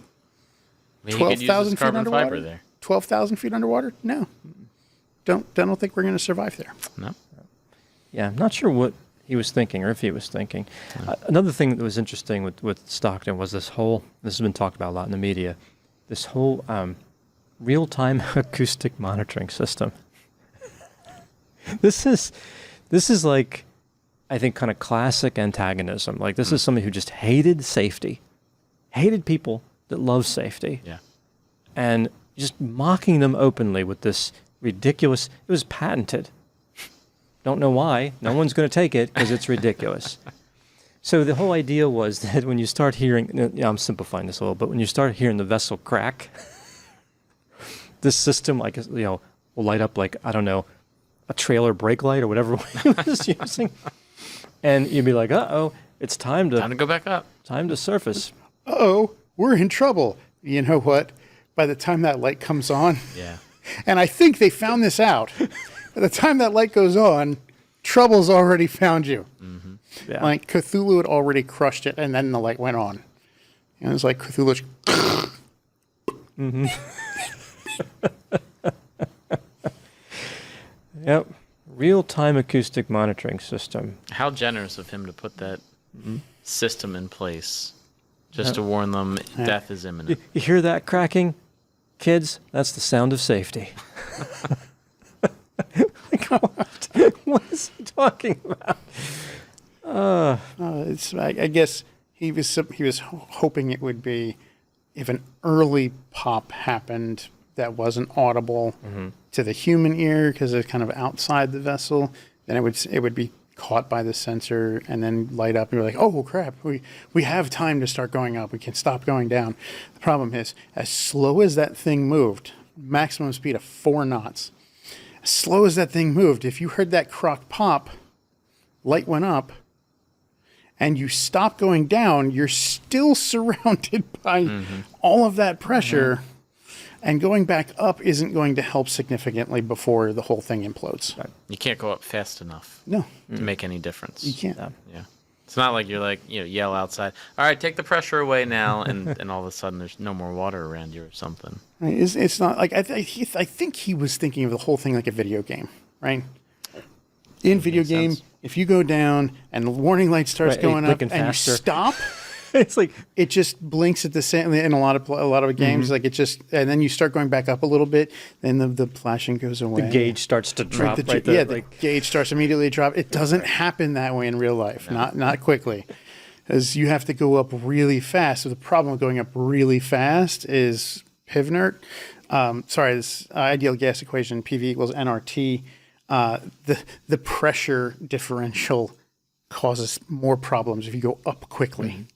Maybe you could use this 12,000 feet carbon underwater? fiber there. 12,000 feet underwater? No. Don't think we're going to survive there. No. Yeah, I'm not sure what he was thinking or if he was thinking. Another thing that was interesting with Stockton was this has been talked about a lot in the media, this whole real-time acoustic monitoring system. This is like, I think, kind of classic antagonism. Like, this is somebody who just hated safety, hated people that love safety, Yeah. and just mocking them openly with this ridiculous, it was patented. Don't know why. No one's going to take it because it's ridiculous. So the whole idea was that when you start hearing, I'm simplifying this a little, but when you start hearing the vessel crack, this system, like, you know, will light up like, I don't know, a trailer brake light or whatever he was using. And you'd be like, uh-oh, it's time Time to go back up. to surface. Uh-oh, we're in trouble. You know what? By the time that light comes on, Yeah. and I think they found this out, by the time that light goes on, trouble's already found you. Yeah. Like Cthulhu had already crushed it, and then the light went on. And it was like Cthulhu's. Yep. Real-time acoustic monitoring system. How generous of him to put that system in place just to warn them death is imminent. You hear that cracking? Kids, that's the sound of safety. Like, what is he talking about? I guess he was hoping it would be if an early pop happened that wasn't audible to the human ear because it's kind of outside the vessel, then it would be caught by the sensor and then light up and you're like, oh crap, we have time to start going up. We can stop going down. The problem is, as slow as that thing moved, maximum speed of 4 knots, as slow as that thing moved, if you heard that crock pop, light went up, and you stop going down, you're still surrounded by all of that pressure, and going back up isn't going to help significantly before the whole thing implodes. You can't go up fast enough No, to make any difference. you can't. Yeah. It's not like you're like, yell outside, all right, take the pressure away now, and all of a sudden there's no more water around you or something. Right? It's not like I think he was thinking of the whole thing like a video game, right? In video makes game, sense. if you go down and the warning light starts Right, going up blinking and faster. you stop, It's like, it just blinks at the same in a lot of games. Like it just, and then you start going back up a little bit, then the flashing goes away. the gauge starts to drop. Right, Right, the gauge starts immediately to drop. It doesn't happen that way in real life, not quickly, because you have to go up really fast. So the problem with going up really fast is PIVNERT. This ideal gas equation, PV equals nRT. The pressure differential causes more problems if you go up quickly.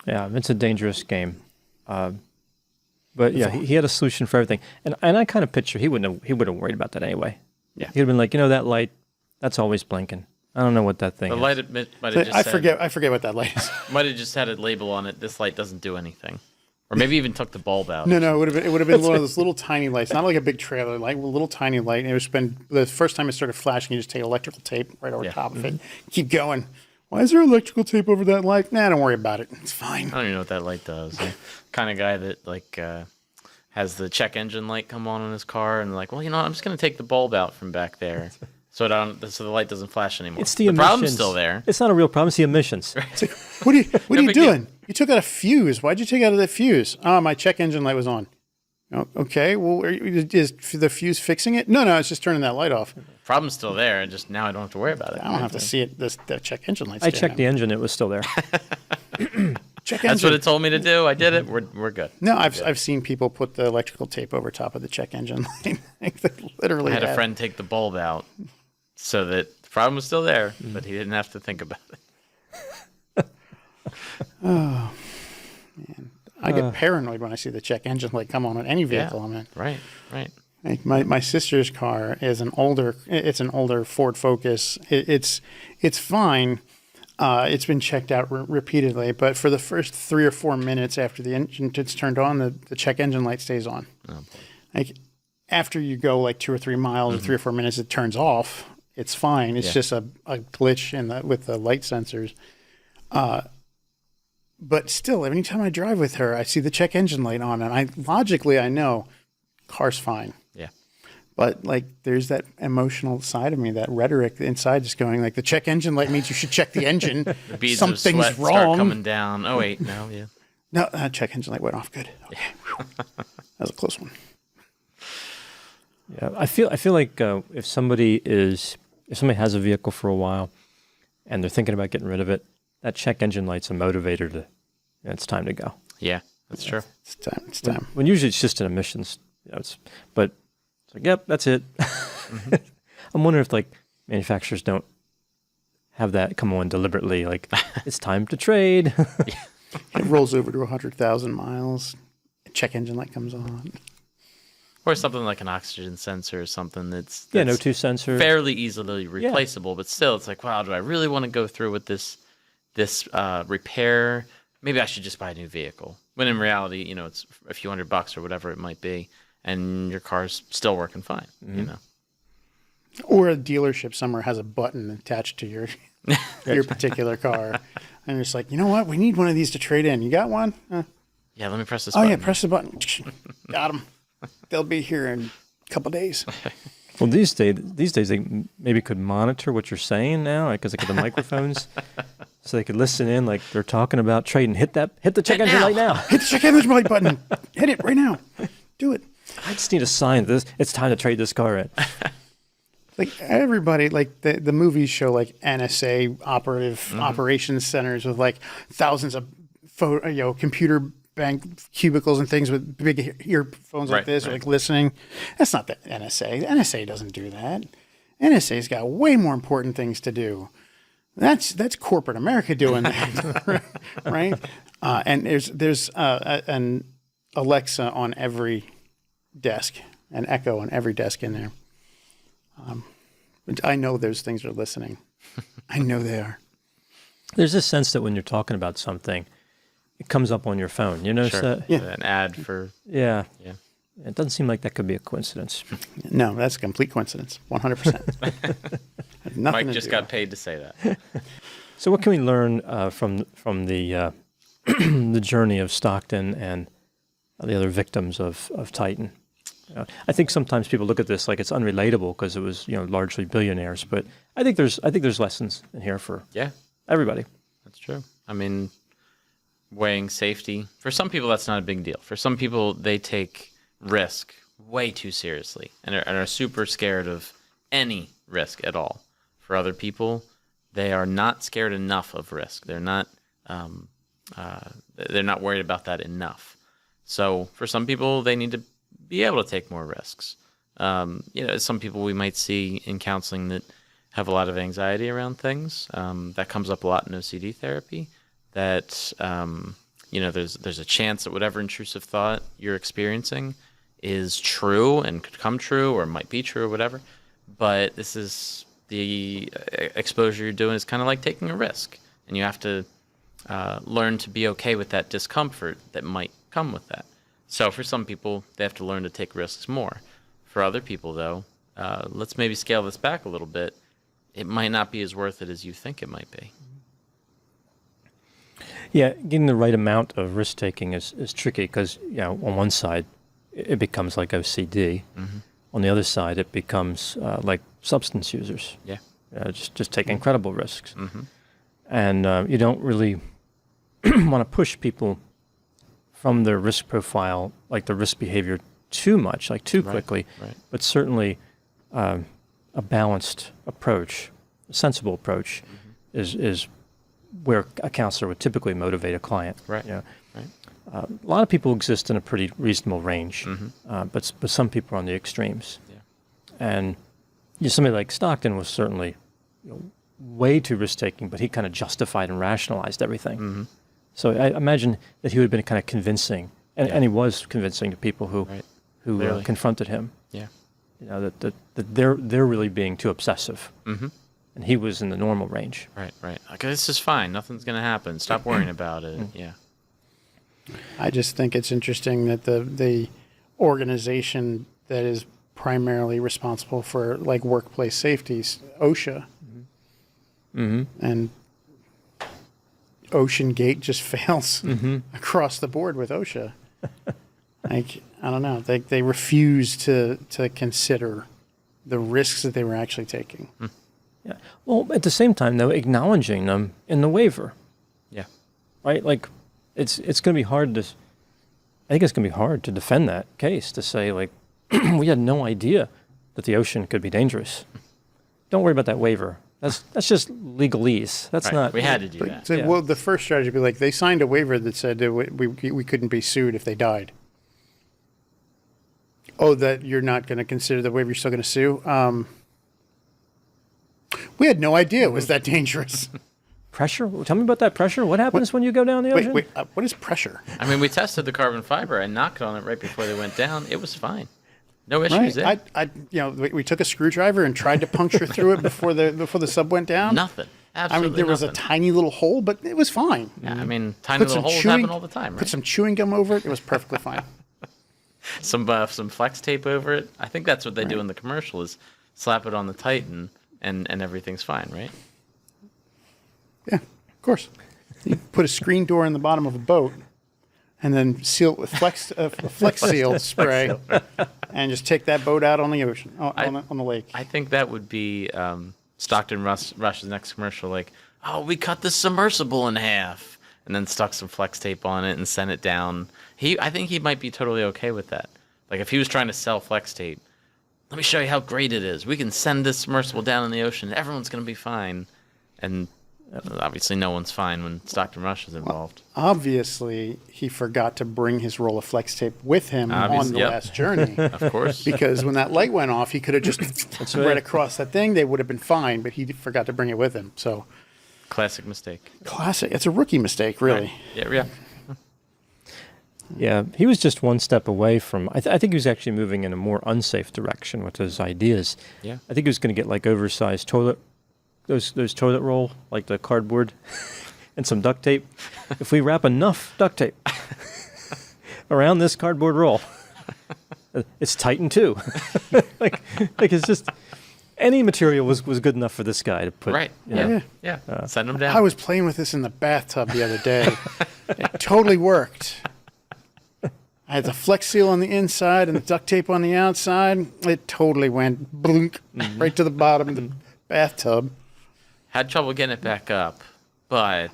Yeah, it's a dangerous game. But yeah, he had a solution for everything. And I kind of picture he wouldn't have worried about that anyway. Yeah. He'd have been like, that light, that's always blinking. I don't know what that thing The is. light might have just I forget what that light is. might have just had a label on it. This light doesn't do anything, or maybe even took the bulb out. No, it would have been one of those little tiny lights, not like a big trailer light, a little tiny light. And it was been the first time it started flashing. You just take electrical tape right over top of it, keep going. Why is there electrical tape over that light? Nah, don't worry about it. It's fine. I don't even know what that light does. I'm kind of guy that has the check engine light come on in his car, and like, well, I'm just going to take the bulb out from back there, so the light doesn't flash anymore. It's the problem's emissions. still there. It's not a real problem. It's the emissions. It's like, what are you big deal. doing? You took out a fuse. Why'd you take out that fuse? Oh, my check engine light was on. Oh, okay. Well, is the fuse fixing it? No, it's just turning that light off. Problem's still there. Just now I don't have to worry about it. I don't have to see it. The check engine light. I checked the engine. It was still there. Check That's engine. what it told me to do. I did it. We're good. No, I've seen people put the electrical tape over top of the check engine light. They literally I had a have. friend take the bulb out so that the problem was still there, but he didn't have to think about it. I get paranoid when I see the check engine light come on any vehicle I'm in. Right. Like my sister's car is an older Ford Focus. It's fine. It's been checked out repeatedly, but for the first 3 or 4 minutes after the engine gets turned on, the check engine light stays on. Oh. Like after you go like 2 or 3 miles or 3 or 4 minutes, it turns off. It's fine. It's just a glitch with the light sensors. But still, every time I drive with her, I see the check engine light on, and I know car's fine. Yeah. But like, there's that emotional side of me, that rhetoric inside, just going like, the check engine light means you should check the engine. The beads Something's of sweat wrong. start coming down. Oh wait, no, yeah. No, check engine light went off. Good. Okay. That was a close one. Yeah, I feel like if somebody has a vehicle for a while, and they're thinking about getting rid of it, that check engine light's a motivator it's time to go. Yeah, that's true. It's time. When usually it's just an emissions, but it's like, yep, that's it. I'm wondering if like manufacturers don't have that come on deliberately, like it's time to trade. It rolls over to 100,000 miles. Check engine light comes on. Or something like an oxygen sensor or something that's No-2 sensor. fairly easily replaceable, but still, it's like, wow, do I really want to go through with this repair? Maybe I should just buy a new vehicle. When in reality, it's a few $100 or whatever it might be, and your car's still working fine. Or a dealership somewhere has a button attached to your particular car, and it's like, you know what? We need one of these to trade in. You got one? Yeah, let me press this Oh button. yeah, press the button. Got them. They'll be here in a couple days. Well, these days they maybe could monitor what you're saying now, because like, the microphones, so they could listen in like they're talking about trading. Hit the check engine light now. Hit the check engine light button. Hit it right now. Do it. I just need a sign. It's time to trade this car in. Like everybody, like the movies show like NSA operations centers with like thousands of computer bank cubicles and things with big earphones like this, like listening. That's not the NSA. The NSA doesn't do that. NSA's got way more important things to do. That's corporate America doing that, right? And there's an Alexa on every desk, an Echo on every desk in there. I know those things are listening. I know they are. There's this sense that when you're talking about something, it comes up on your phone. You notice that? Yeah. An ad for... Yeah. Yeah. It doesn't seem like that could be a coincidence. No, that's a complete coincidence. 100%. Mike just got paid to say that. So what can we learn from the the journey of Stockton and the other victims of Titan? I think sometimes people look at this like it's unrelatable because it was largely billionaires, but I think there's lessons in here for everybody. That's true. I mean, weighing safety, for some people that's not a big deal. For some people, they take risk way too seriously and are super scared of any risk at all. For other people, they are not scared enough of risk. They're not worried about that enough. So for some people, they need to be able to take more risks. Some people we might see in counseling that have a lot of anxiety around things. That comes up a lot in OCD therapy. That there's a chance that whatever intrusive thought you're experiencing is true and could come true or might be true or whatever. But this is the exposure you're doing is kind of like taking a risk, and you have to learn to be okay with that discomfort that might come with that. So for some people, they have to learn to take risks more. For other people, though, let's maybe scale this back a little bit. It might not be as worth it as you think it might be. Yeah, getting the right amount of risk taking is tricky because on one side, it becomes like OCD. On the other side, it becomes like substance users. Yeah. Just take incredible risks. And you don't really want to push people from their risk profile, like the risk behavior, too much, like too quickly. Right. But certainly a balanced approach, a sensible approach, is where a counselor would typically motivate a client. Right. You know? Right. A lot of people exist in a pretty reasonable range, but some people are on the extremes. Yeah. And somebody like Stockton was certainly way too risk-taking, but he kind of justified and rationalized everything. So I imagine that he would have been kind of convincing, and he was convincing to people who confronted him. Yeah. That they're really being too obsessive, and he was in the normal range. Right. Okay, this is fine. Nothing's going to happen. Stop worrying about it. Yeah. I just think it's interesting that the organization that is primarily responsible for like workplace safety, OSHA, and Ocean Gate just fails across the board with OSHA. Like, I don't know. They refuse to consider the risks that they were actually taking. Yeah. Well, at the same time, though, acknowledging them in the waiver. Yeah. Right? Like, it's going to be hard to... I think it's going to be hard to defend that case, to say, like, we had no idea that the ocean could be dangerous. Don't worry about that waiver. That's just legalese. That's not... We had to do that. So, well, the first strategy would be like, they signed a waiver that said that we couldn't be sued if they died. Oh, that you're not going to consider the waiver, you're still going to sue? We had no idea it was that dangerous. Pressure? Tell me about that pressure. What happens when you go down the ocean? Wait, what is pressure? I mean, we tested the carbon fiber. I knocked on it right before they went down. It was fine. No issues there. We took a screwdriver and tried to puncture through it before the sub went down. Nothing. Absolutely I mean, there was a tiny little hole, but it was fine. Yeah, I mean, tiny little holes happen all the time, right? Put some chewing gum over it. It was perfectly fine. Some flex tape over it. I think that's what they do in the commercial, is slap it on the Titan and everything's fine, right? Yeah, of course. You put a screen door in the bottom of a boat and then seal it with flex seal spray and just take that boat out on the ocean, on the lake. I think that would be Stockton Rush's next commercial, like, oh, we cut this submersible in half, and then stuck some flex tape on it and sent it down. I think he might be totally okay with that. Like, if he was trying to sell flex tape, let me show you how great it is. We can send this submersible down in the ocean. Everyone's going to be fine. And obviously no one's fine when Stockton Rush is involved. Obviously, he forgot to bring his roll of flex tape with him on the last journey. Of course. Because when that light went off, he could have just right across that thing. They would have been fine, but he forgot to bring it with him. So, classic mistake. Classic. It's a rookie mistake, really. Right. Yeah. Yeah, he was just one step away from... I think he was actually moving in a more unsafe direction with his ideas. Yeah. I think he was going to get, like, oversized toilet... Those toilet roll, like the cardboard, and some duct tape. If we wrap enough duct tape around this cardboard roll, it's tightened too. like it's just... Any material was good enough for this guy to put. Right. Yeah. Send him down. I was playing with this in the bathtub the other day. It totally worked. I had the flex seal on the inside and the duct tape on the outside. It totally went blink right to the bottom of the bathtub. Had trouble getting it back up, but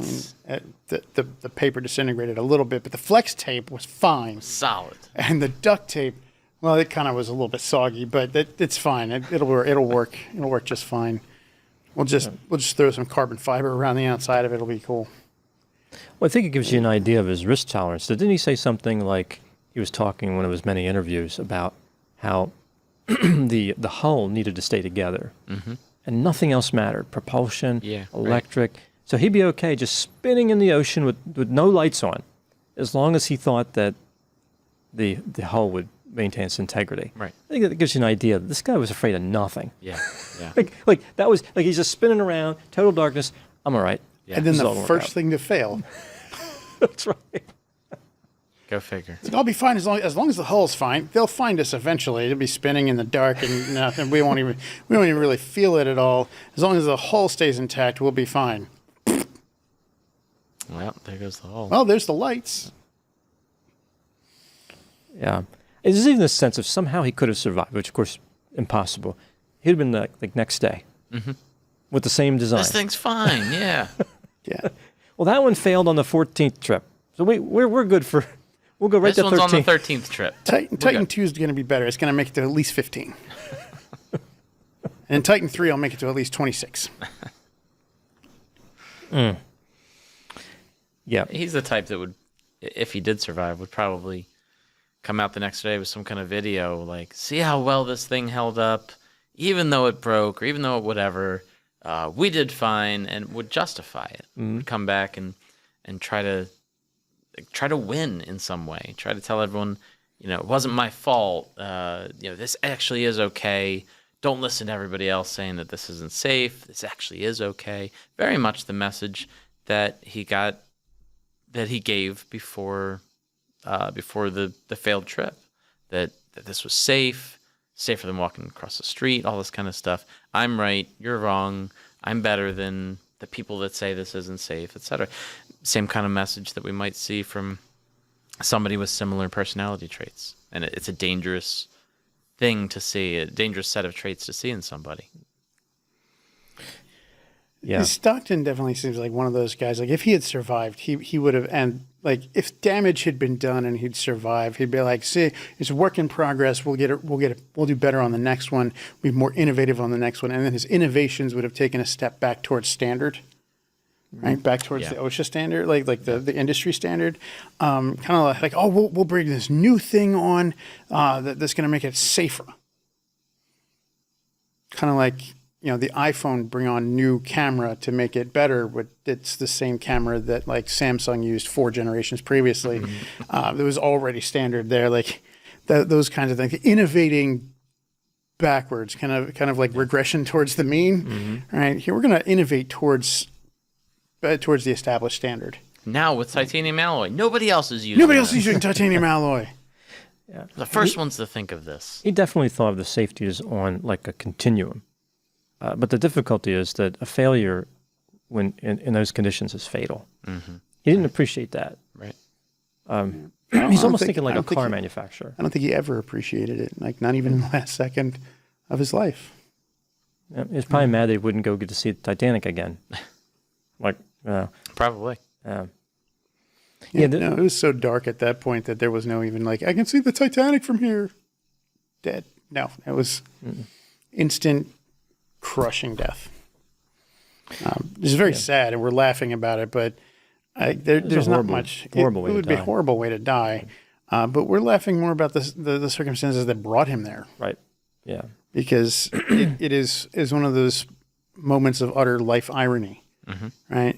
the paper disintegrated a little bit, but the flex tape was fine. Solid. And the duct tape, well, it kind of was a little bit soggy, but it's fine. It'll work. It'll work just fine. We'll just throw some carbon fiber around the outside of it. It'll be cool. Well, I think it gives you an idea of his risk tolerance. Didn't he say something like, he was talking in one of his many interviews about how the hull needed to stay together, and nothing else mattered. Propulsion, electric. Right. So he'd be okay just spinning in the ocean with no lights on, as long as he thought that the hull would maintain its integrity. Right. I think that gives you an idea. This guy was afraid of nothing. Yeah. like that was like, he's just spinning around, total darkness. I'm all right. Yeah. And then the first thing to fail. That's right. Go figure. I'll be fine as long as the hull's fine. They'll find us eventually. It'll be spinning in the dark and nothing. We won't even really feel it at all. As long as the hull stays intact, we'll be fine. Well, there goes the hull. Well, there's the lights. Yeah. There's even a sense of somehow he could have survived, which of course impossible. He'd have been like next day with the same design. This thing's fine. Yeah. Yeah. Well, that one failed on the 14th trip, so we're good for. We'll go right This to one's 13th. on the 13th trip. Titan 2 is going to be better. It's going to make it to at least 15. And Titan 3 will make it to at least 26. Yeah. He's the type that would, if he did survive, would probably come out the next day with some kind of video like, see how well this thing held up, even though it broke or even though it whatever, we did fine, and would justify it. Would come back and try to win in some way. Try to tell everyone, it wasn't my fault. This actually is okay. Don't listen to everybody else saying that this isn't safe. This actually is okay. Very much the message that he gave before the failed trip, that this was safer than walking across the street, all this kind of stuff. I'm right, you're wrong. I'm better than the people that say this isn't safe, etc. Same kind of message that we might see from somebody with similar personality traits, and it's a dangerous thing to see, a dangerous set of traits to see in somebody. Yeah. Stockton definitely seems like one of those guys. Like if he had survived, he would have, and like if damage had been done and he'd survived, he'd be like, "See, it's a work in progress. We'll do better on the next one. We'll be more innovative on the next one." And then his innovations would have taken a step back towards standard, right? Back towards the OSHA standard, like the industry standard. Kind of like, oh, we'll bring this new thing on that's going to make it safer. Kind of like, the iPhone bring on new camera to make it better, but it's the same camera that like Samsung used 4 generations previously. It was already standard there, like those kinds of things. Innovating backwards, kind of like regression towards the mean. Right here, we're going to innovate towards the established standard. Now with titanium alloy, nobody else is using titanium alloy. Yeah. The first ones to think of this. He definitely thought of the safeties on like a continuum. But the difficulty is that a failure when in those conditions is fatal. He didn't appreciate that. Right. He's almost thinking like a car manufacturer. I don't think he ever appreciated it, like not even in the last second of his life. Yeah, he's probably mad they wouldn't go get to see the Titanic again. Probably. No, it was so dark at that point that there was no even like, I can see the Titanic from here. Dead. No, it was instant crushing death. It's very sad, and we're laughing about it, but there's not much. It would be a horrible way to die. But we're laughing more about the circumstances that brought him there. Right. Yeah. Because it is one of those moments of utter life irony, right?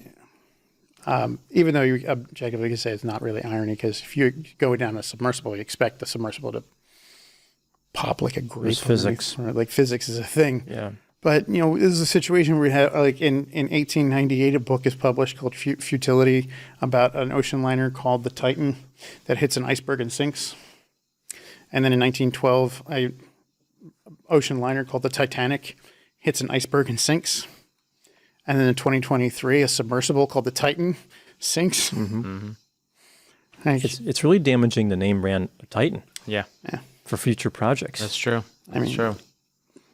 Even though you objectively can say it's not really irony, because if you go down a submersible, you expect the submersible to pop like a grape. There's physics. Or like physics is a thing. Yeah. But, this is a situation where we had, like, in 1898, a book is published called Futility about an ocean liner called the Titan that hits an iceberg and sinks. And then in 1912, an ocean liner called the Titanic hits an iceberg and sinks. And then in 2023, a submersible called the Titan sinks. It's really damaging the name brand Titan. Yeah. For future projects. That's true. That's true.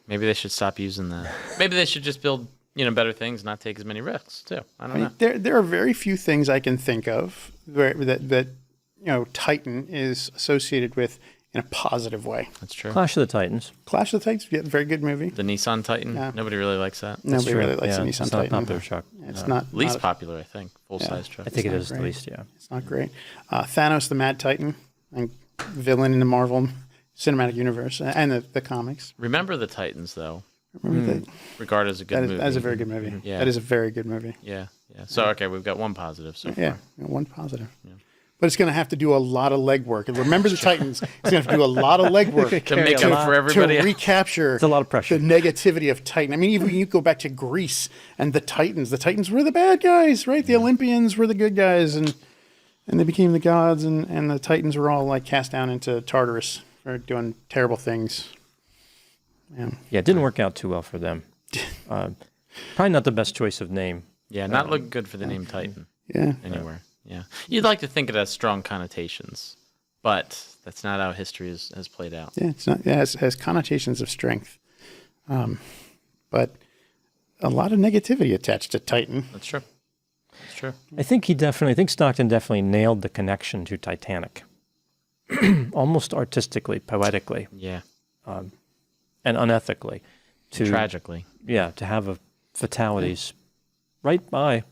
Maybe they should stop using that. Maybe they should just build, better things, not take as many risks too. I don't know. There are very few things I can think of that Titan is associated with in a positive way. That's true. Clash of the Titans. Clash of the Titans, yeah, very good movie. The Nissan Titan. Yeah. Nobody really likes that. Nobody really likes the Nissan it's Titan. Not a popular truck. It's not Least popular, I think. Full size truck. I think it is great. at least. Yeah. It's not great. Thanos, the Mad Titan, and villain in the Marvel Cinematic Universe and the comics. Remember the Titans, though. Remember that? Regarded as a good movie. That is a very good movie. Yeah. That is a very good movie. Yeah. So, okay, we've got one positive so far. Yeah, one positive. Yeah. But it's going to have to do a lot of legwork. And remember the Titans, it's going to have to do a lot of legwork to make up for everybody to recapture it's a lot of pressure. The negativity of Titan. I mean, even you go back to Greece and the Titans were the bad guys, right? The Olympians were the good guys, and they became the gods, and the Titans were all like cast down into Tartarus for doing terrible things. Yeah, it didn't work out too well for them. Probably not the best choice of name. Yeah, not looking good for the name Titan. Yeah. Anywhere. Yeah. You'd like to think it has strong connotations, but that's not how history has played out. Yeah, it's not. Yeah, it has connotations of strength, but a lot of negativity attached to Titan. That's true. That's true. I think Stockton definitely nailed the connection to Titanic, almost artistically, poetically, Yeah. and unethically. Tragically. Yeah, to have fatalities right by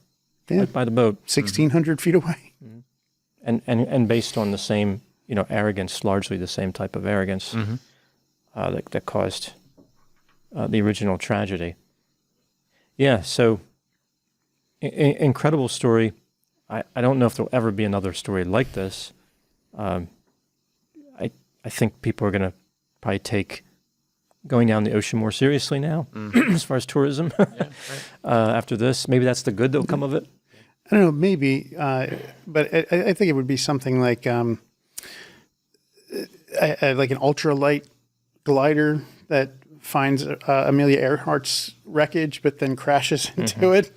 Yeah. the boat, 1,600 feet away. and based on the same, arrogance, largely the same type of arrogance that caused the original tragedy. Yeah, so incredible story. I don't know if there'll ever be another story like this. I think people are going to probably take going down the ocean more seriously now, as far as tourism. Yeah, right. After this, maybe that's the good that'll come of it. I don't know, maybe, but I think it would be something like an ultralight glider that finds Amelia Earhart's wreckage, but then crashes into it,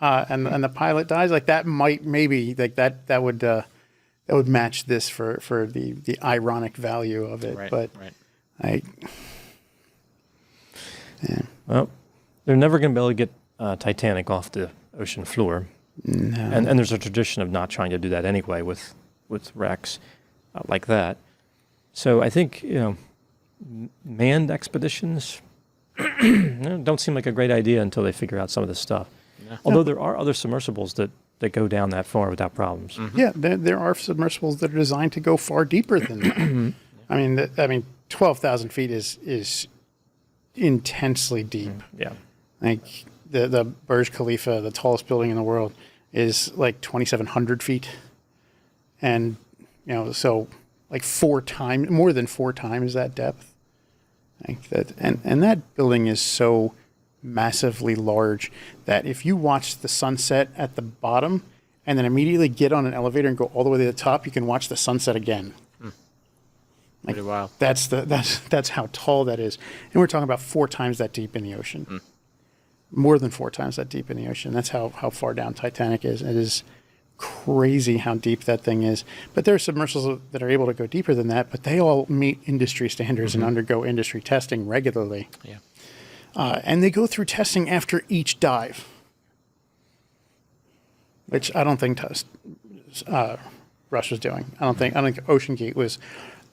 and the pilot dies. Like that might maybe like that would match this for the ironic value of it. Right, but right. Well, they're never going to be able to get Titanic off the ocean floor. No. And there's a tradition of not trying to do that anyway with wrecks like that. So I think, manned expeditions don't seem like a great idea until they figure out some of this stuff. Yeah. Although there are other submersibles that go down that far without problems. Yeah, there are submersibles that are designed to go far deeper than that. I mean, 12,000 feet is intensely deep. Yeah. Like the Burj Khalifa, the tallest building in the world, is like 2,700 feet, and so like more than four times that depth. Like that, and that building is so massively large that if you watch the sunset at the bottom and then immediately get on an elevator and go all the way to the top, you can watch the sunset again. Pretty wild. That's how tall that is, and we're talking about four times that deep in the ocean. More than four times that deep in the ocean. That's how far down Titanic is. It is crazy how deep that thing is. But there are submersibles that are able to go deeper than that, but they all meet industry standards and undergo industry testing regularly. Yeah. And they go through testing after each dive, which I don't think Rush was doing. I don't think Ocean Gate was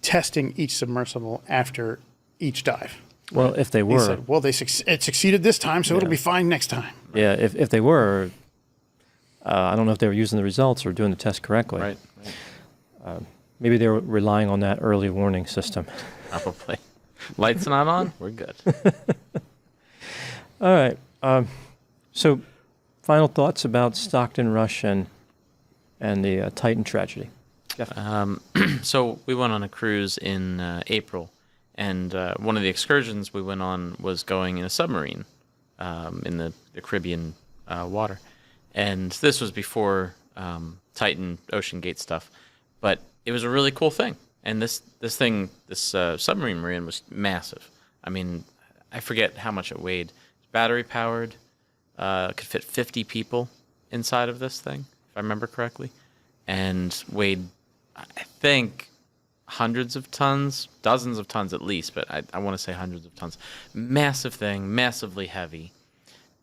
testing each submersible after each dive. Well, if they He were, said, well, it succeeded this time, so it'll be fine next time. yeah, if they were, I don't know if they were using the results or doing the test correctly. Right. Maybe they were relying on that early warning system. Probably. Lights not on? We're good. All right. So, final thoughts about Stockton, Rush, and the Titan tragedy. So we went on a cruise in April, and one of the excursions we went on was going in a submarine in the Caribbean water. And this was before Titan Ocean Gate stuff, but it was a really cool thing. And this submarine we're in was massive. I mean, I forget how much it weighed. Battery powered, could fit 50 people inside of this thing, if I remember correctly, and weighed, I think, hundreds of tons, dozens of tons at least, but I want to say hundreds of tons. Massive thing, massively heavy.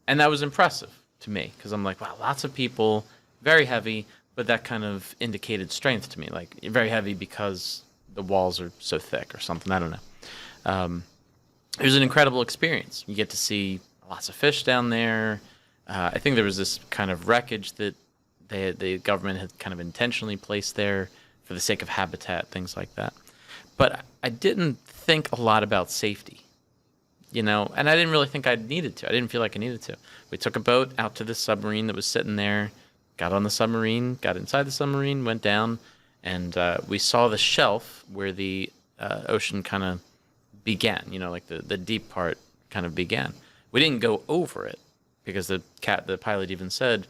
And that was impressive to me, because I'm like, wow, lots of people, very heavy, but that kind of indicated strength to me. Like, very heavy because the walls are so thick or something, I don't know. It was an incredible experience. You get to see lots of fish down there. I think there was this kind of wreckage that the government had kind of intentionally placed there for the sake of habitat, things like that. But I didn't think a lot about safety, and I didn't really think I needed to. I didn't feel like I needed to. We took a boat out to this submarine that was sitting there, got on the submarine, got inside the submarine, went down, and we saw the shelf where the ocean kind of began, like the deep part kind of began. We didn't go over it because the pilot even said,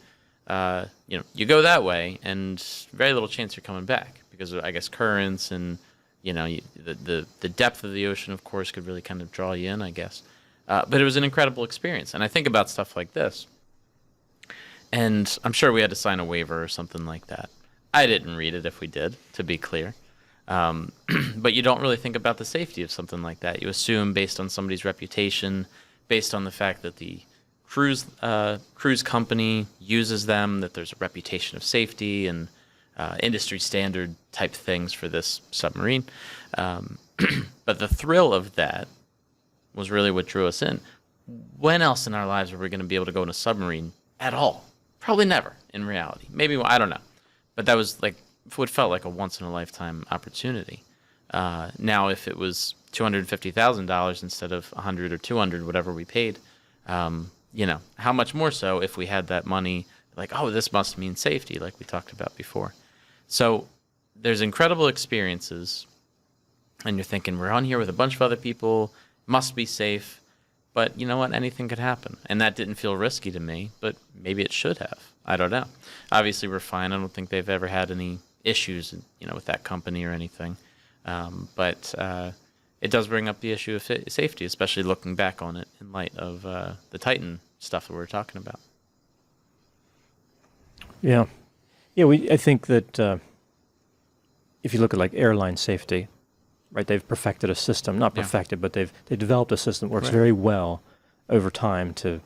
you go that way and very little chance you're coming back because of, I guess, currents and, the depth of the ocean, of course, could really kind of draw you in, I guess. But it was an incredible experience. And I think about stuff like this. And I'm sure we had to sign a waiver or something like that. I didn't read it if we did, to be clear. But you don't really think about the safety of something like that. You assume based on somebody's reputation, based on the fact that the cruise company uses them, that there's a reputation of safety and industry standard type things for this submarine. But the thrill of that was really what drew us in. When else in our lives were we going to be able to go in a submarine at all? Probably never in reality. Maybe, I don't know. But that was like what felt like a once in a lifetime opportunity. Now, if it was $250,000 instead of $100 or $200, whatever we paid, how much more so if we had that money, like, oh, this must mean safety, like we talked about before. So there's incredible experiences, and you're thinking, we're on here with a bunch of other people, must be safe. But you know what? Anything could happen. And that didn't feel risky to me, but maybe it should have. I don't know. Obviously, we're fine. I don't think they've ever had any issues, with that company or anything. But it does bring up the issue of safety, especially looking back on it in light of the Titan stuff that we were talking about. Yeah. I think that if you look at like airline safety, right, they've perfected a system, not perfected, but they've developed a system that works very well over time to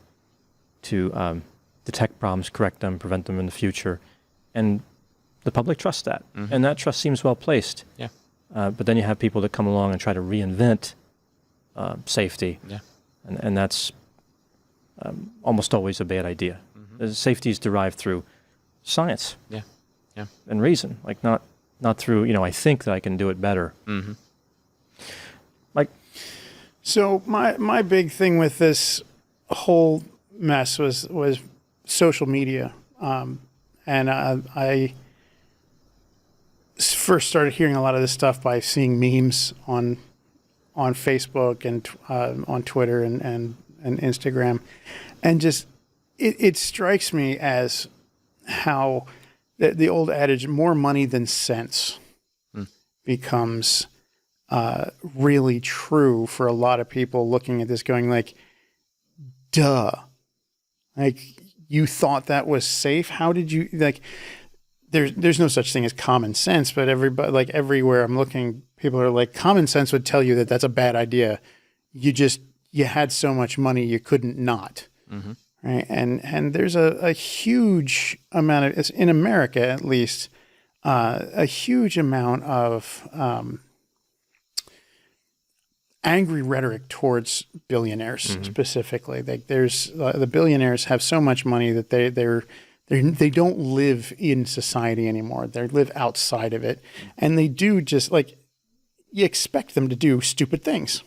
detect problems, correct them, prevent them in the future. And the public trusts that. Mm-hmm. And that trust seems well placed. Yeah. But then you have people that come along and try to reinvent safety. Yeah. And that's almost always a bad idea. Mm-hmm. Safety is derived through science. Yeah. Yeah. And reason, like not through, I think that I can do it better. Mm-hmm. So my big thing with this whole mess was social media, and I first started hearing a lot of this stuff by seeing memes on Facebook and on Twitter and Instagram, and just it strikes me as how the old adage, more money than sense, becomes really true for a lot of people looking at this going like, duh, like you thought that was safe. How did you like, there's no such thing as common sense, but everybody, like everywhere I'm looking, people are like, common sense would tell you that that's a bad idea. You had so much money, you couldn't not. Mm-hmm. Right. And there's a huge amount of, in America, at least, a huge amount of, angry rhetoric towards billionaires specifically. Like there's the billionaires have so much money that they don't live in society anymore. They live outside of it, and they do just like you expect them to do stupid things.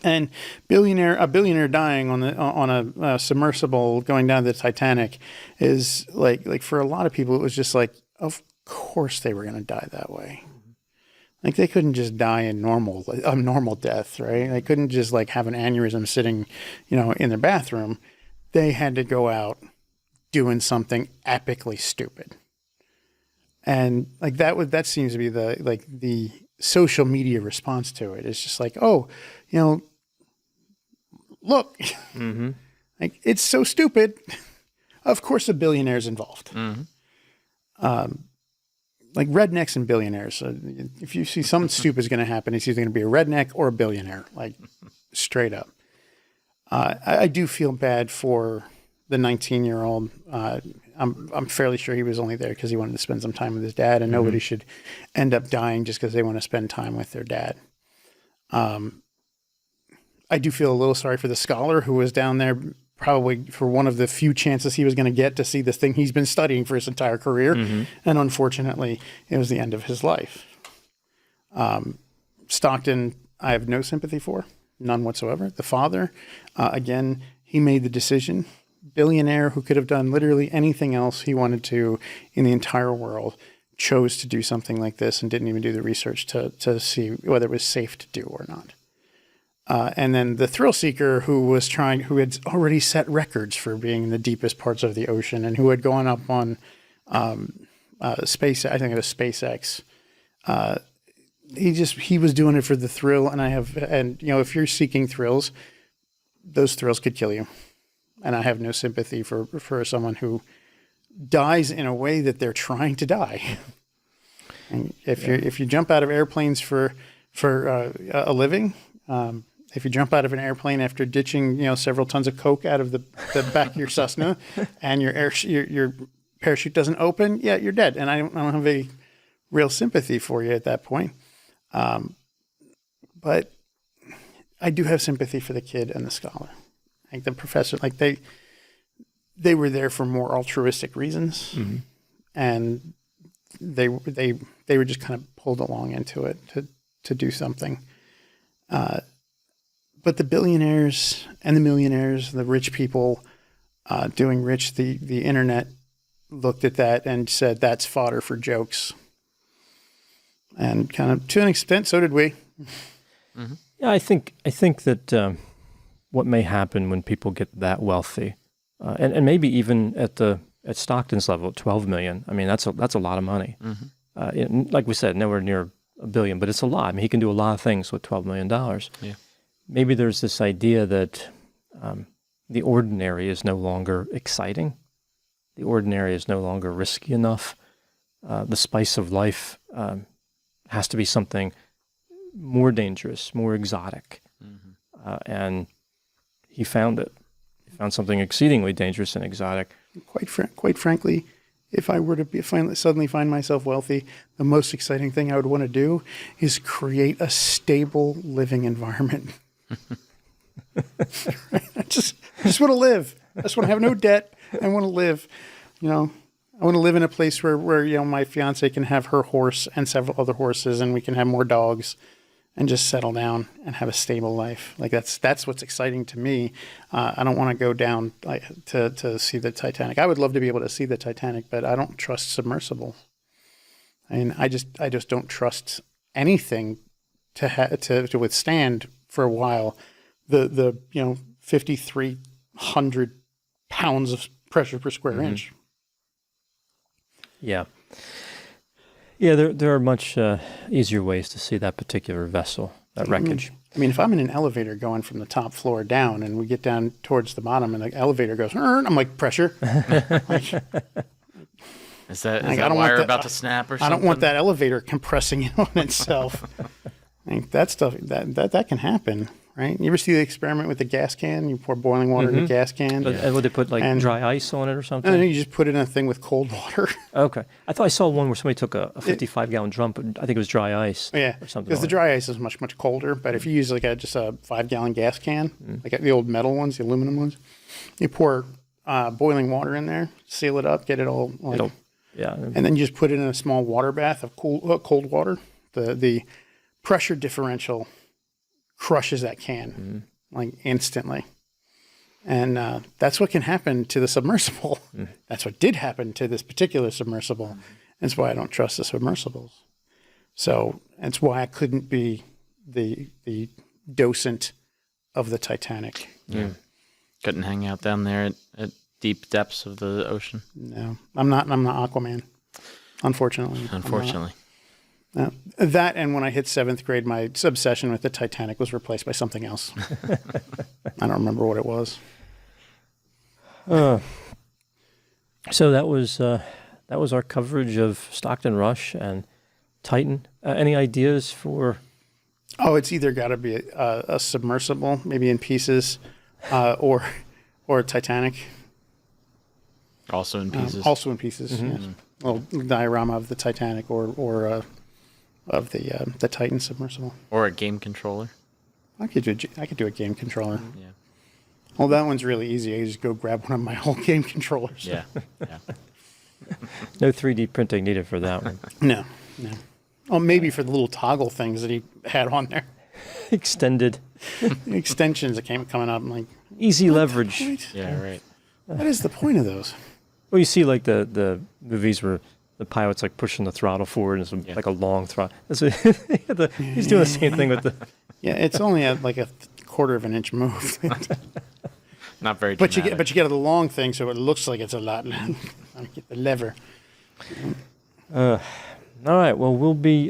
And a billionaire dying on a submersible going down to the Titanic is like for a lot of people it was just like, of course they were going to die that way. Like they couldn't just die a normal death, right? They couldn't just like have an aneurysm sitting, in their bathroom. They had to go out doing something epically stupid. And like that seems to be the social media response to it. It's just like, oh, look, like it's so stupid. Of course, a billionaire's involved. Like rednecks and billionaires. If you see something stupid is going to happen, it's either going to be a redneck or a billionaire, like straight up. I do feel bad for the 19-year-old. I'm fairly sure he was only there because he wanted to spend some time with his dad, and nobody should end up dying just because they want to spend time with their dad. I do feel a little sorry for the scholar who was down there probably for one of the few chances he was going to get to see this thing he's been studying for his entire career. And unfortunately, it was the end of his life. Stockton, I have no sympathy for, none whatsoever. The father, again, he made the decision. Billionaire who could have done literally anything else he wanted to in the entire world, chose to do something like this and didn't even do the research to see whether it was safe to do or not. And then the thrill seeker who had already set records for being in the deepest parts of the ocean and who had gone up on space, I think it was SpaceX. He was doing it for the thrill. And if you're seeking thrills, those thrills could kill you. And I have no sympathy for someone who dies in a way that they're trying to die. And if you jump out of airplanes for a living, if you jump out of an airplane after ditching several tons of coke out of the back of your Cessna, and your parachute doesn't open, yeah, you're dead. And I don't have any real sympathy for you at that point. But I do have sympathy for the kid and the scholar, like the professor. Like they were there for more altruistic reasons, and they were just kind of pulled along into it to do something. But the billionaires and the millionaires, the rich people doing rich, the internet looked at that and said that's fodder for jokes. And kind of to an extent, so did we. Yeah, I think that what may happen when people get that wealthy, and maybe even at Stockton's level, at 12 million. I mean, that's a lot of money. Like we said, nowhere near $1 billion, but it's a lot. I mean, he can do a lot of things with $12 million. Yeah. Maybe there's this idea that the ordinary is no longer exciting. The ordinary is no longer risky enough. The spice of life has to be something more dangerous, more exotic. And he found it. He found something exceedingly dangerous and exotic. Quite frankly, if I were to suddenly find myself wealthy, the most exciting thing I would want to do is create a stable living environment. I just want to live. I just want to have no debt. I want to live. I want to live in a place where my fiance can have her horse and several other horses, and we can have more dogs, and just settle down and have a stable life. Like that's what's exciting to me. I don't want to go down to see the Titanic. I would love to be able to see the Titanic, but I don't trust submersibles. I mean, I just don't trust anything to withstand for a while the 5,300 pounds of pressure per square inch. Yeah. Yeah, there are much easier ways to see that particular vessel, that wreckage. I mean, if I'm in an elevator going from the top floor down and we get down towards the bottom and the elevator goes, I'm like, pressure. Is that wire about to snap or something? I don't want that elevator compressing in on itself. That stuff, that can happen, right? You ever see the experiment with the gas can? You pour boiling water in a gas can. But would they put dry ice on it or something? No, you just put it in a thing with cold water. Okay. I thought I saw one where somebody took a 55-gallon drum, but I think it was dry ice. Yeah, or something. Because the dry ice is much, much colder. But if you use just a 5-gallon gas can, like the old metal ones, the aluminum ones, you pour boiling water in there, seal it up, get it all and then you just put it in a small water bath of cold water. The pressure differential crushes that can instantly. And that's what can happen to the submersible. That's what did happen to this particular submersible. That's why I don't trust the submersibles. So that's why I couldn't be the docent of the Titanic. Yeah. Couldn't hang out down there at deep depths of the ocean. No, I'm not Aquaman. Unfortunately. That, and when I hit 7th grade, my obsession with the Titanic was replaced by something else. I don't remember what it was. So that was our coverage of Stockton Rush and Titan. Any ideas for? Oh, it's either got to be a submersible, maybe in pieces, or a Titanic. Also in pieces. Yes. A little diorama of the Titanic or of the Titan submersible. Or a game controller. I could do a game controller. Yeah. Well, that one's really easy. I just go grab one of my old game controllers. Yeah. No 3D printing needed for that one. No. Oh, maybe for the little toggle things that he had on there. Extended. The extensions that coming up. I'm like, easy leverage. Yeah, right. What is the point of those? Well, you see the movies where the pilot's pushing the throttle forward and it's like a long throttle. He's doing the same thing with the... Yeah, it's only a 1/4 of an inch move. Not very dramatic. But you get the long thing, so it looks like it's a lot. I get the lever. All right. Well, we'll be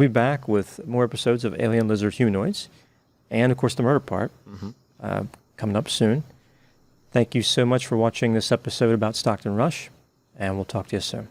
back with more episodes of Alien Lizard Humanoids, and of course the murder part coming up soon. Thank you so much for watching this episode about Stockton Rush, and we'll talk to you soon.